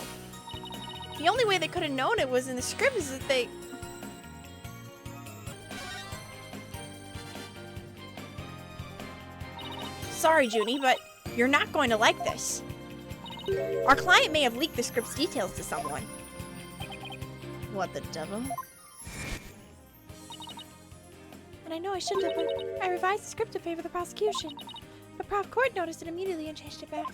The only way they could have known it was in the script is that they... Sorry, Junie, but you're not going to like this. Our client may have leaked the script's details to someone. What the devil? And I know I shouldn't have, but I revised the script to favor the prosecution. But Prof. Court noticed it immediately and changed it back.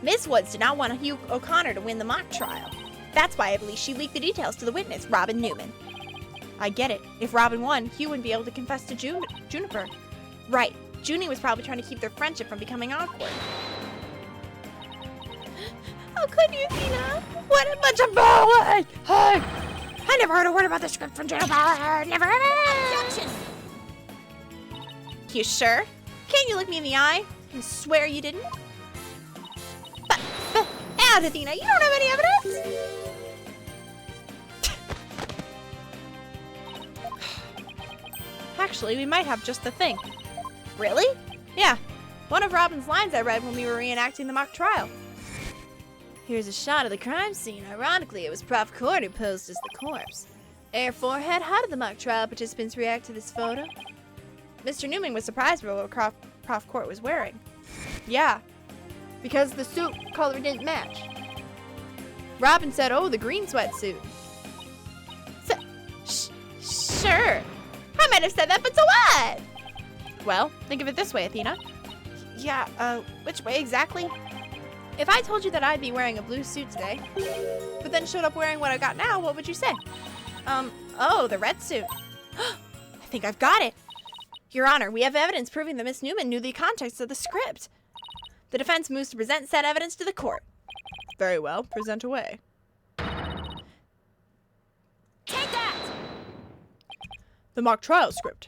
Miss Woods did not want Hugh O'Connor to win the mock trial. That's why I believe she leaked the details to the witness, Robin Newman. I get it. If Robin won, Hugh wouldn't be able to confess to Juniper. Right. Junie was probably trying to keep their friendship from becoming awkward. How could you, Tina? What a bunch of bull! Hey! I never heard a word about the script from Juniper. Never ever. Objection! You sure? Can't you look me in the eye and swear you didn't? Out, Athena! You don't have any evidence! Actually, we might have just the thing. Really? Yeah. One of Robin's lines I read when we were reenacting the mock trial. Here's a shot of the crime scene. Ironically, it was Prof. Court who posed as the corpse. Air forehead, how did the mock trial participants react to this photo? Mr. Newman was surprised by what Prof. Court was wearing. Yeah, because the suit color didn't match. Robin said, "Oh, the green sweatsuit." Sure. I might have said that, but so what? Well, think of it this way, Athena. Yeah, which way exactly? If I told you that I'd be wearing a blue suit today, but then showed up wearing what I got now, what would you say? Oh, the red suit. I think I've got it. Your Honor, we have evidence proving that Miss Newman knew the context of the script. The defense moves to present said evidence to the court. Very well, present away. Take that! The mock trial script.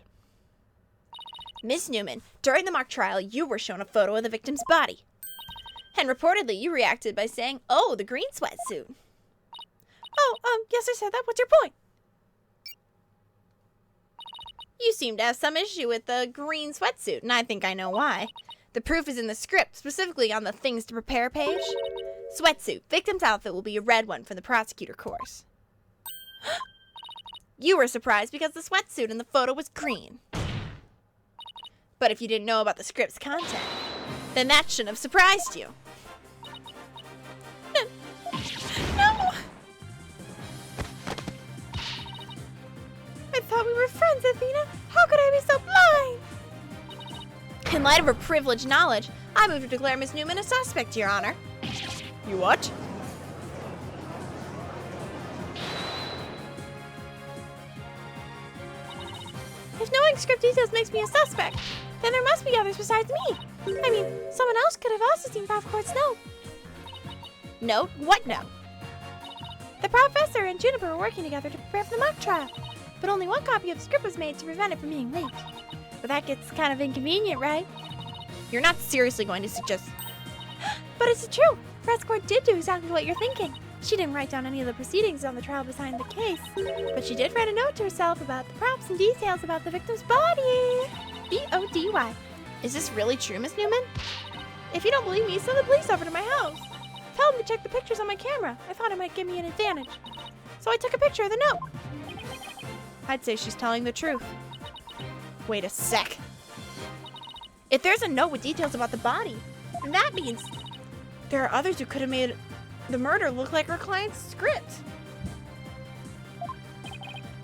Miss Newman, during the mock trial, you were shown a photo of the victim's body. And reportedly, you reacted by saying, "Oh, the green sweatsuit." Oh, yes, I said that. What's your point? You seem to have some issue with the green sweatsuit, and I think I know why. The proof is in the script, specifically on the things to prepare page. Sweatsuit. Victim's outfit will be a red one from the prosecutor course. You were surprised because the sweatsuit in the photo was green. But if you didn't know about the script's content, then that shouldn't have surprised you. No! I thought we were friends, Athena. How could I be so blind? In light of her privileged knowledge, I move to declare Miss Newman a suspect, Your Honor. You what? If knowing script details makes me a suspect, then there must be others besides me. I mean, someone else could have also seen Prof. Court's note. Note? What note? The professor and Juniper were working together to prepare for the mock trial, but only one copy of the script was made to prevent it from being leaked. But that gets kind of inconvenient, right? You're not seriously going to suggest... But it's true. Press Court did do exactly what you're thinking. She didn't write down any of the proceedings on the trial behind the case, but she did write a note to herself about the props and details about the victim's body. B-O-D-Y. Is this really true, Miss Newman? If you don't believe me, send the police over to my house. Tell them to check the pictures on my camera. I thought it might give me an advantage. So I took a picture of the note. I'd say she's telling the truth. Wait a sec. If there's a note with details about the body, then that means there are others who could have made the murder look like her client's script.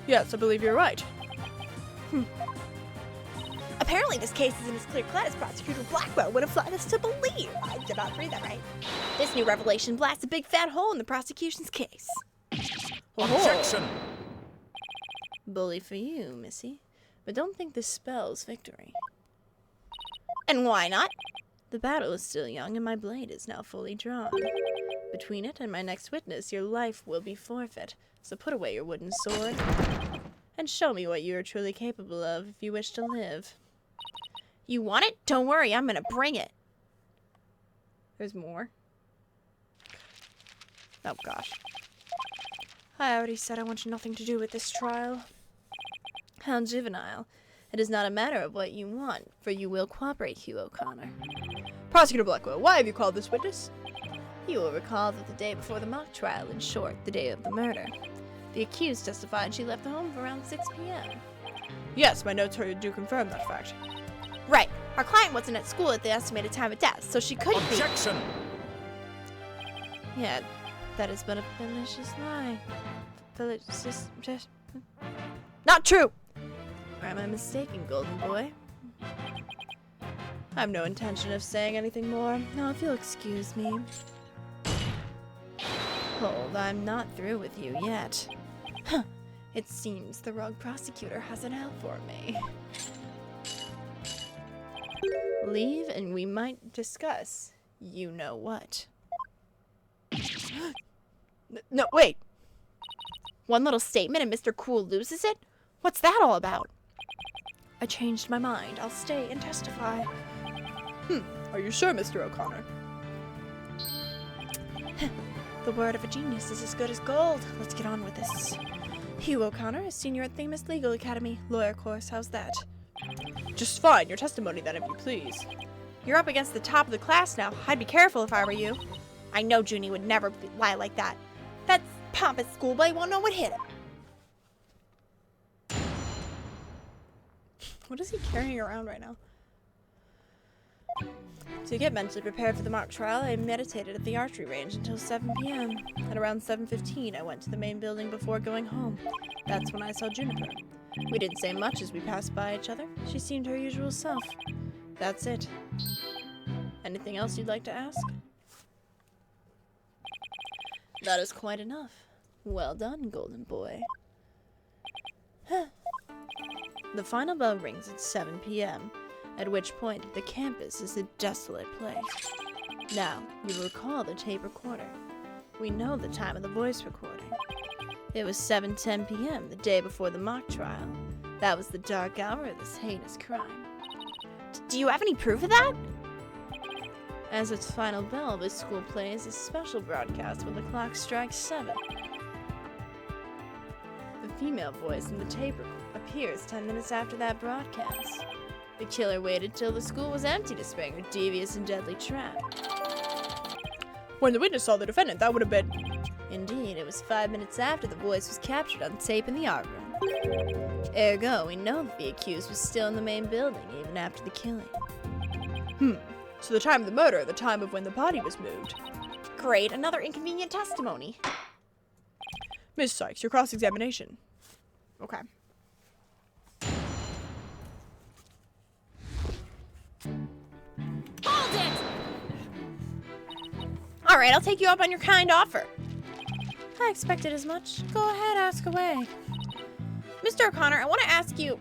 Yes, I believe you're right. Apparently this case isn't as clear-cut as Prosecutor Blackwell would have led us to believe. I did not read that right. This new revelation blasts a big fat hole in the prosecution's case. Objection! Bully for you, Missy. But don't think this spells victory. And why not? The battle is still young and my blade is now fully drawn. Between it and my next witness, your life will be forfeit. So put away your wooden sword and show me what you are truly capable of if you wish to live. You want it? Don't worry, I'm gonna bring it. There's more. Oh gosh. I already said I want nothing to do with this trial. How juvenile. It is not a matter of what you want, for you will cooperate, Hugh O'Connor. Prosecutor Blackwell, why have you called this witness? You will recall that the day before the mock trial, in short, the day of the murder, the accused testified she left the home around 6 p.m. Yes, my notes do confirm that fact. Right. Our client wasn't at school at the estimated time of death, so she couldn't be. Objection! Yeah, that is but a malicious lie. Just... Not true! Or am I mistaken, Golden Boy? I have no intention of saying anything more. Now, if you'll excuse me. Hold, I'm not through with you yet. Huh. It seems the rogue prosecutor has it out for me. Leave and we might discuss you know what. No, wait. One little statement and Mr. Cool loses it? What's that all about? I changed my mind. I'll stay and testify. Are you sure, Mr. O'Connor? The word of a genius is as good as gold. Let's get on with this. Hugh O'Connor is senior at Famous Legal Academy. Lawyer course, how's that? Just fine. Your testimony then, if you please. You're up against the top of the class now. I'd be careful if I were you. I know Junie would never lie like that. That pompous schoolboy won't know what hit him. What is he carrying around right now? To get mentally prepared for the mock trial, I meditated at the archery range until 7 p.m. At around 7:15, I went to the main building before going home. That's when I saw Juniper. We didn't say much as we passed by each other. She seemed her usual self. That's it. Anything else you'd like to ask? That is quite enough. Well done, Golden Boy. The final bell rings at 7 p.m., at which point the campus is a desolate place. Now, you recall the tape recorder. We know the time of the voice recording. It was 7:10 p.m. the day before the mock trial. That was the dark hour of this heinous crime. Do you have any proof of that? As its final bell, this school plays a special broadcast when the clock strikes 7. The female voice in the tape appears 10 minutes after that broadcast. The killer waited till the school was empty to spring her devious and deadly trap. When the witness saw the defendant, that would have been... Indeed, it was 5 minutes after the voice was captured on tape in the art room. Ergo, we know that the accused was still in the main building even after the killing. So the time of the murder, the time of when the body was moved. Great, another inconvenient testimony. Miss Sykes, your cross-examination. Okay. Hold it! All right, I'll take you up on your kind offer. I expected as much. Go ahead, ask away. Mr. O'Connor, I want to ask you...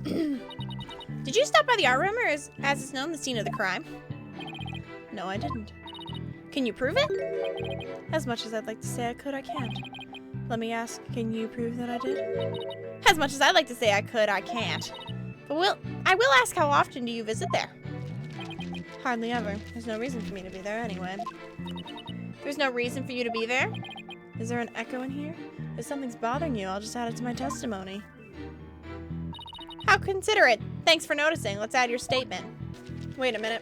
Did you stop by the art room, or as is known, the scene of the crime? No, I didn't. Can you prove it? As much as I'd like to say I could, I can't. Let me ask, can you prove that I did? As much as I'd like to say I could, I can't. But I will ask, how often do you visit there? Hardly ever. There's no reason for me to be there anyway. There's no reason for you to be there? Is there an echo in here? If something's bothering you, I'll just add it to my testimony. How considerate. Thanks for noticing. Let's add your statement. Wait a minute.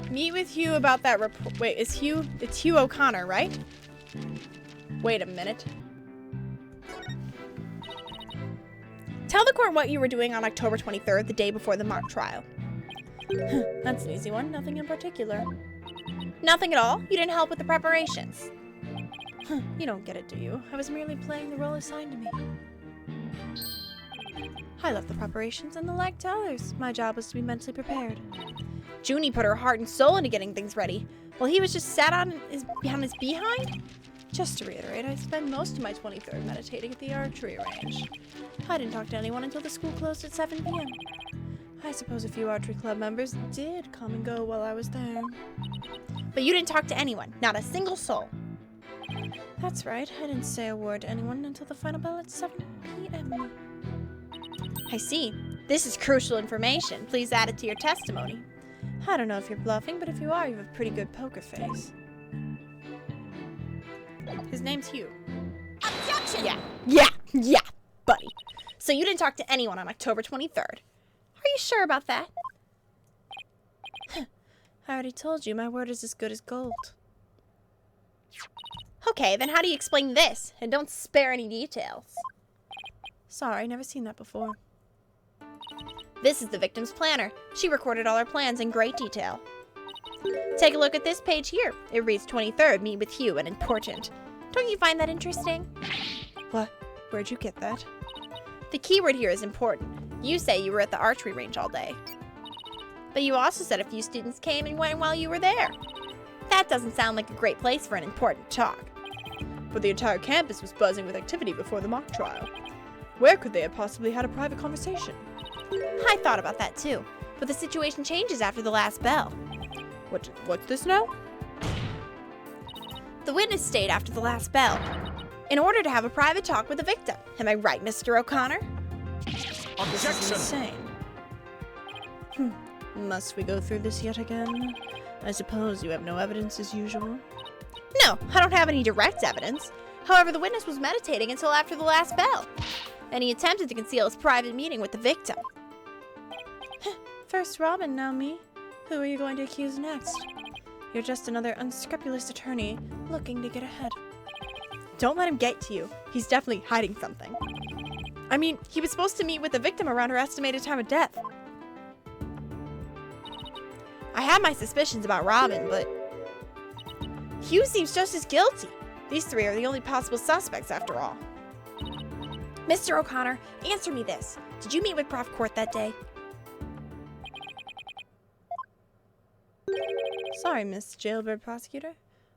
Meet with Hugh about that report. Wait, it's Hugh O'Connor, right? Wait a minute. Tell the court what you were doing on October 23rd, the day before the mock trial. That's an easy one. Nothing in particular. Nothing at all? You didn't help with the preparations? You don't get it, do you? I was merely playing the role assigned to me. I left the preparations and the like to others. My job was to be mentally prepared. Junie put her heart and soul into getting things ready, while he was just sat on his behind? Just to reiterate, I spent most of my 23rd meditating at the archery range. I didn't talk to anyone until the school closed at 7 p.m. I suppose a few archery club members did come and go while I was there. But you didn't talk to anyone, not a single soul. That's right, I didn't say a word to anyone until the final bell at 7 p.m. I see. This is crucial information. Please add it to your testimony. I don't know if you're bluffing, but if you are, you have a pretty good poker face. His name's Hugh. Objection! Yeah, buddy. So you didn't talk to anyone on October 23rd. Are you sure about that? I already told you, my word is as good as gold. Okay, then how do you explain this? And don't spare any details. Sorry, never seen that before. This is the victim's planner. She recorded all her plans in great detail. Take a look at this page here. It reads 23rd, meet with Hugh, and important. Don't you find that interesting? What? Where'd you get that? The keyword here is important. You say you were at the archery range all day. But you also said a few students came and went while you were there. That doesn't sound like a great place for an important talk. But the entire campus was buzzing with activity before the mock trial. Where could they have possibly had a private conversation? I thought about that too, but the situation changes after the last bell. What's this now? The witness stayed after the last bell in order to have a private talk with the victim. Am I right, Mr. O'Connor? This is Objection! insane. Must we go through this yet again? I suppose you have no evidence as usual. No, I don't have any direct evidence. However, the witness was meditating until after the last bell, and he attempted to conceal his private meeting with the victim. First Robin, now me. Who are you going to accuse next? You're just another unscrupulous attorney looking to get ahead. Don't let him get to you. He's definitely hiding something. I mean, he was supposed to meet with the victim around her estimated time of death. I have my suspicions about Robin, but Hugh seems just as guilty. These three are the only possible suspects after all. Mr. O'Connor, answer me this. Did you meet with Prof. Court that day? Sorry, Miss Jailbird Prosecutor.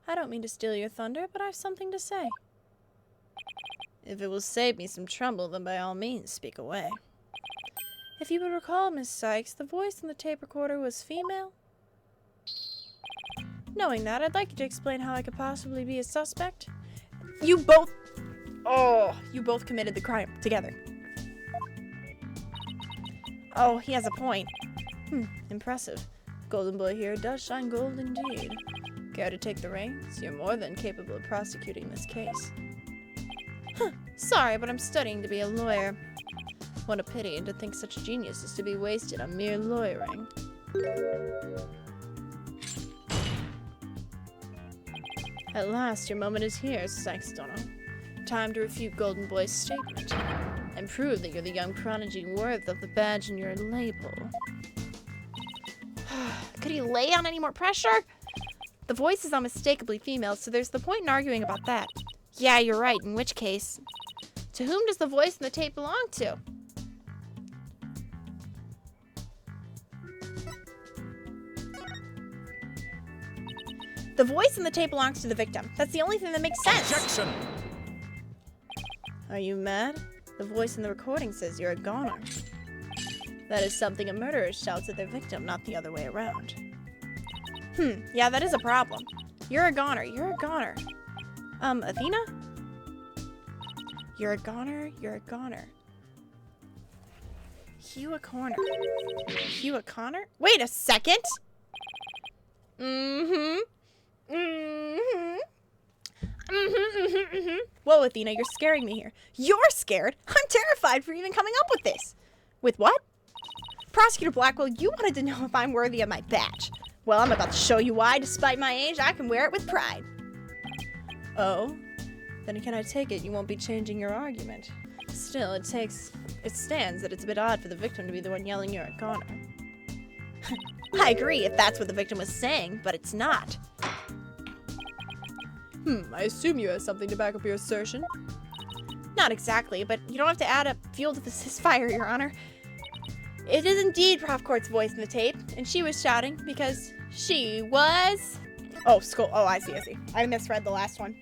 I don't mean to steal your thunder, but I have something to say. If it will save me some trouble, then by all means, speak away. If you would recall, Miss Sykes, the voice in the tape recorder was female. Knowing that, I'd like you to explain how I could possibly be a suspect. You both committed the crime together. Oh, he has a point. Impressive. Golden Boy here does shine gold indeed. Care to take the reins? You're more than capable of prosecuting this case. Sorry, but I'm studying to be a lawyer. What a pity to think such genius is to be wasted on mere lawyering. At last, your moment is here, Sykes Donald. Time to refute Golden Boy's statement and prove that you're the young prodigy worth of the badge in your label. Could he lay on any more pressure? The voice is unmistakably female, so there's the point in arguing about that. Yeah, you're right, in which case, to whom does the voice in the tape belong to? The voice in the tape belongs to the victim. That's the only thing that makes sense. Objection! Are you mad? The voice in the recording says you're a goner. That is something a murderer shouts at their victim, not the other way around. Yeah, that is a problem. You're a goner. You're a goner. Athena? You're a goner. You're a goner. Hugh O'Connor. Hugh O'Connor? Wait a second! Whoa, Athena, you're scaring me here. You're scared? I'm terrified for even coming up with this. With what? Prosecutor Blackwell, you wanted to know if I'm worthy of my badge. Well, I'm about to show you why. Despite my age, I can wear it with pride. Oh? Then can I take it you won't be changing your argument? Still, it stands that it's a bit odd for the victim to be the one yelling you're a goner. I agree if that's what the victim was saying, but it's not. I assume you have something to back up your assertion. Not exactly, but you don't have to add up fuel to this fire, Your Honor. It is indeed Prof Court's voice in the tape, and she was shouting because she was... Oh, skull. Oh, I see. I misread the last one.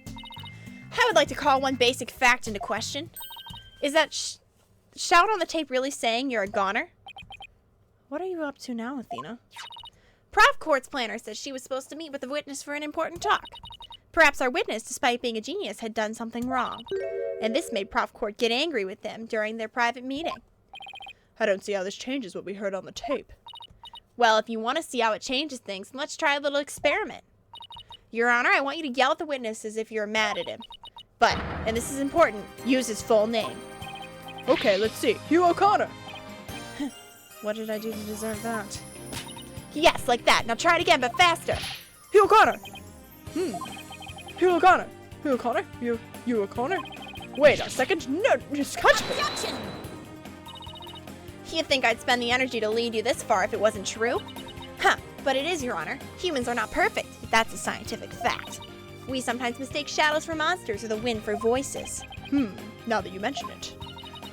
I would like to call one basic fact into question. Is that shout on the tape really saying you're a goner? What are you up to now, Athena? Prof Court's planner says she was supposed to meet with the witness for an important talk. Perhaps our witness, despite being a genius, had done something wrong. And this made Prof Court get angry with them during their private meeting. I don't see how this changes what we heard on the tape. Well, if you want to see how it changes things, let's try a little experiment. Your Honor, I want you to yell at the witness as if you're mad at him. But, and this is important, use his full name. Okay, let's see. Hugh O'Connor. What did I do to deserve that? Yes, like that. Now try it again, but faster. Hugh O'Connor. Hugh O'Connor. Hugh O'Connor? Hugh O'Connor? Wait a second. No, just catch me. Objection! You'd think I'd spend the energy to lead you this far if it wasn't true? Huh, but it is, Your Honor. Humans are not perfect. That's a scientific fact. We sometimes mistake shadows for monsters or the wind for voices. Now that you mention it.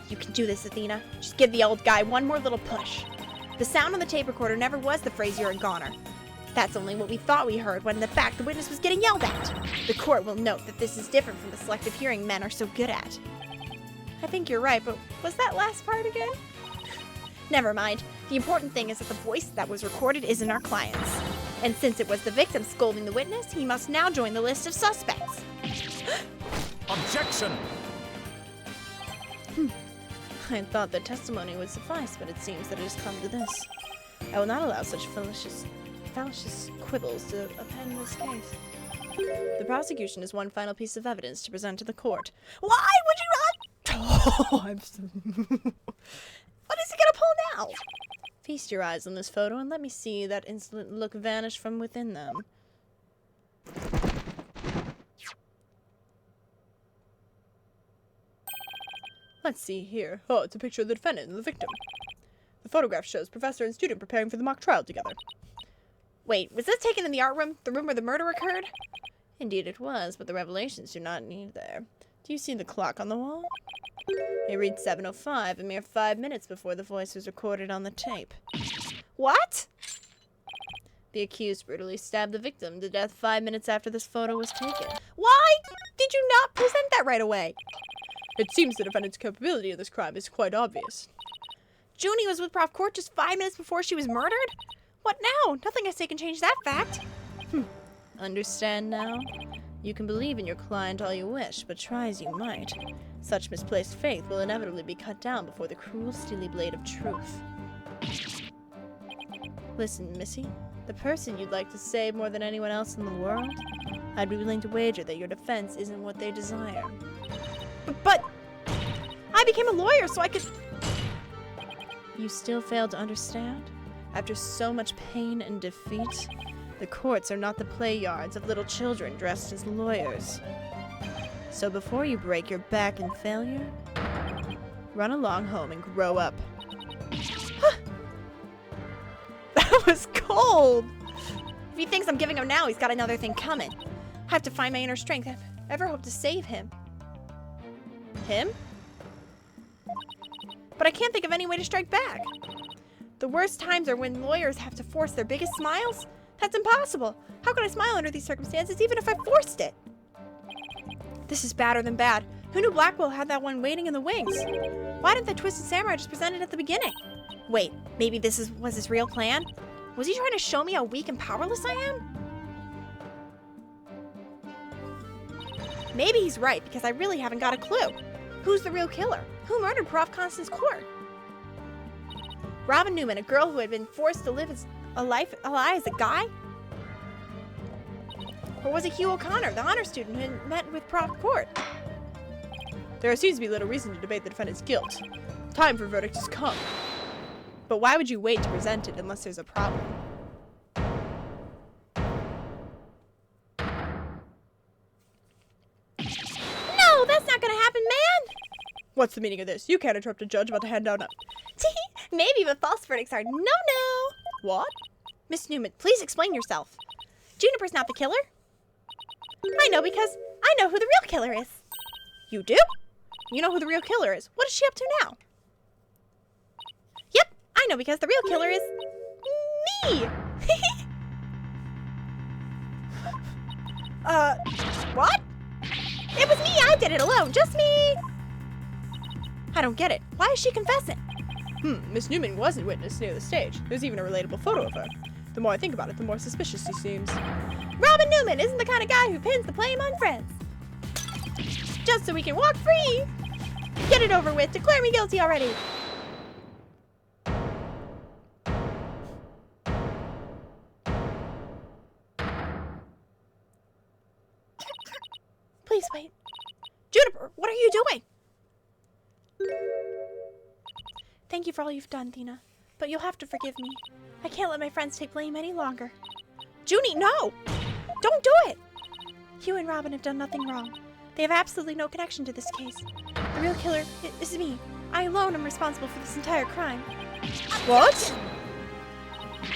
You can do this, Athena. Just give the old guy one more little push. The sound on the tape recorder never was the phrase "you're a goner." That's only what we thought we heard when in fact the witness was getting yelled at. The court will note that this is different from the selective hearing men are so good at. I think you're right, but was that last part again? Never mind. The important thing is that the voice that was recorded isn't our client's. And since it was the victim scolding the witness, he must now join the list of suspects. Objection! I thought that testimony would suffice, but it seems that it has come to this. I will not allow such fallacious quibbles to append this case. The prosecution has one final piece of evidence to present to the court. Why would you not? Oh, I'm so... What is he gonna pull now? Feast your eyes on this photo and let me see that insolent look vanish from within them. Let's see here. Oh, it's a picture of the defendant and the victim. The photograph shows professor and student preparing for the mock trial together. Wait, was this taken in the art room? The room where the murder occurred? Indeed it was, but the revelations do not need there. Do you see the clock on the wall? It reads 7:05, a mere 5 minutes before the voice was recorded on the tape. What? The accused brutally stabbed the victim to death 5 minutes after this photo was taken. Why did you not present that right away? It seems the defendant's culpability in this crime is quite obvious. Junie was with Prof Court just 5 minutes before she was murdered? What now? Nothing I say can change that fact. Understand now? You can believe in your client all you wish, but try as you might. Such misplaced faith will inevitably be cut down before the cruel, steely blade of truth. Listen, Missy. The person you'd like to save more than anyone else in the world? I'd be willing to wager that your defense isn't what they desire. But I became a lawyer so I could... You still fail to understand? After so much pain and defeat, the courts are not the play yards of little children dressed as lawyers. So before you break your back in failure, run along home and grow up. That was cold! If he thinks I'm giving him now, he's got another thing coming. I have to find my inner strength. I've ever hoped to save him. Him? But I can't think of any way to strike back. The worst times are when lawyers have to force their biggest smiles. That's impossible. How could I smile under these circumstances even if I forced it? This is badder than bad. Who knew Blackwell had that one waiting in the wings? Why didn't the Twisted Samurai just present it at the beginning? Wait, maybe this was his real plan? Was he trying to show me how weak and powerless I am? Maybe he's right, because I really haven't got a clue. Who's the real killer? Who murdered Prof. Constance Court? Robin Newman, a girl who had been forced to live a lie as a guy? Or was it Hugh O'Connor, the honor student who had met with Prof. Court? There seems to be little reason to debate the defendant's guilt. Time for verdict has come. But why would you wait to present it unless there's a problem? No, that's not gonna happen, man! What's the meaning of this? You can't interrupt a judge about to hand down a... Maybe, but false verdicts are no-no. What? Miss Newman, please explain yourself. Juniper's not the killer. I know because I know who the real killer is. You do? You know who the real killer is. What is she up to now? Yep, I know because the real killer is me. What? It was me. I did it alone. Just me. I don't get it. Why is she confessing? Miss Newman was a witness near the stage. There's even a relatable photo of her. The more I think about it, the more suspicious she seems. Robin Newman isn't the kind of guy who pins the blame on friends. Just so we can walk free. Get it over with. Declare me guilty already. Please wait. Juniper, what are you doing? Thank you for all you've done, Thena. But you'll have to forgive me. I can't let my friends take blame any longer. Junie, no! Don't do it! Hugh and Robin have done nothing wrong. They have absolutely no connection to this case. The real killer is me. I alone am responsible for this entire crime. What?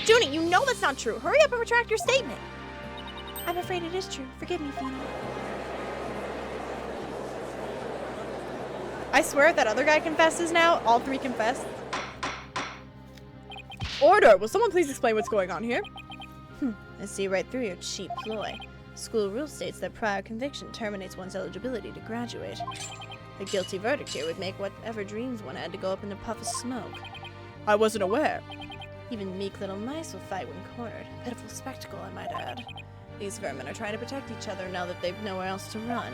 Junie, you know that's not true. Hurry up and retract your statement. I'm afraid it is true. Forgive me, Thena. I swear if that other guy confesses now, all three confess. Order! Will someone please explain what's going on here? I see right through your cheap ploy. School rule states that prior conviction terminates one's eligibility to graduate. A guilty verdict here would make whatever dreams one had to go up in a puff of smoke. I wasn't aware. Even meek little mice will fight when cornered. Pitiful spectacle, I might add. These vermin are trying to protect each other now that they've nowhere else to run.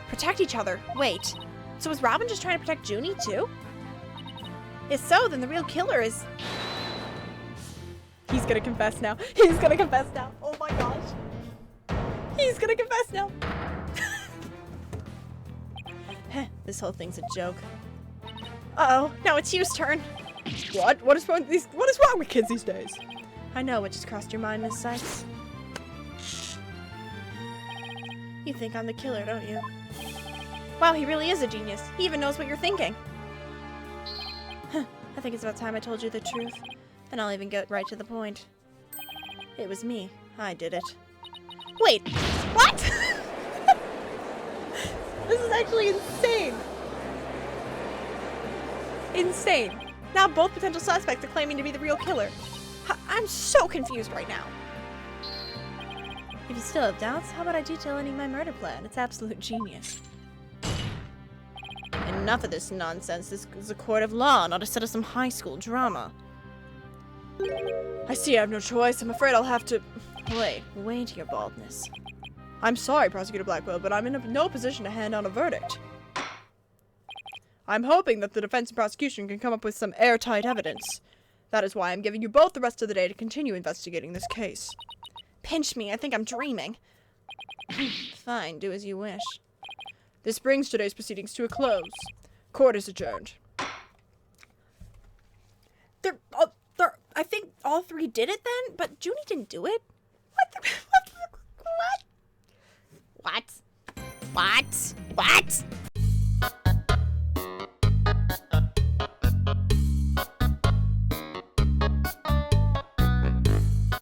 Protect each other? Wait. So is Robin just trying to protect Junie, too? If so, then the real killer is... He's gonna confess now. He's gonna confess now. Oh my gosh. He's gonna confess now. This whole thing's a joke. Uh-oh, now it's Hugh's turn. What? What is wrong with kids these days? I know what just crossed your mind, Miss Sykes. You think I'm the killer, don't you? Wow, he really is a genius. He even knows what you're thinking. I think it's about time I told you the truth. And I'll even get right to the point. It was me. I did it. Wait, what? This is actually insane. Insane. Now both potential suspects are claiming to be the real killer. I'm so confused right now. If you still have doubts, how about I detail any of my murder plan? It's absolute genius. Enough of this nonsense. This is a court of law, not a set of some high school drama. I see I have no choice. I'm afraid I'll have to... Wait your baldness. I'm sorry, Prosecutor Blackwell, but I'm in no position to hand down a verdict. I'm hoping that the defense and prosecution can come up with some airtight evidence. That is why I'm giving you both the rest of the day to continue investigating this case. Pinch me. I think I'm dreaming. Fine, do as you wish. This brings today's proceedings to a close. Court is adjourned. I think all three did it then, but Junie didn't do it. What? What? What? What?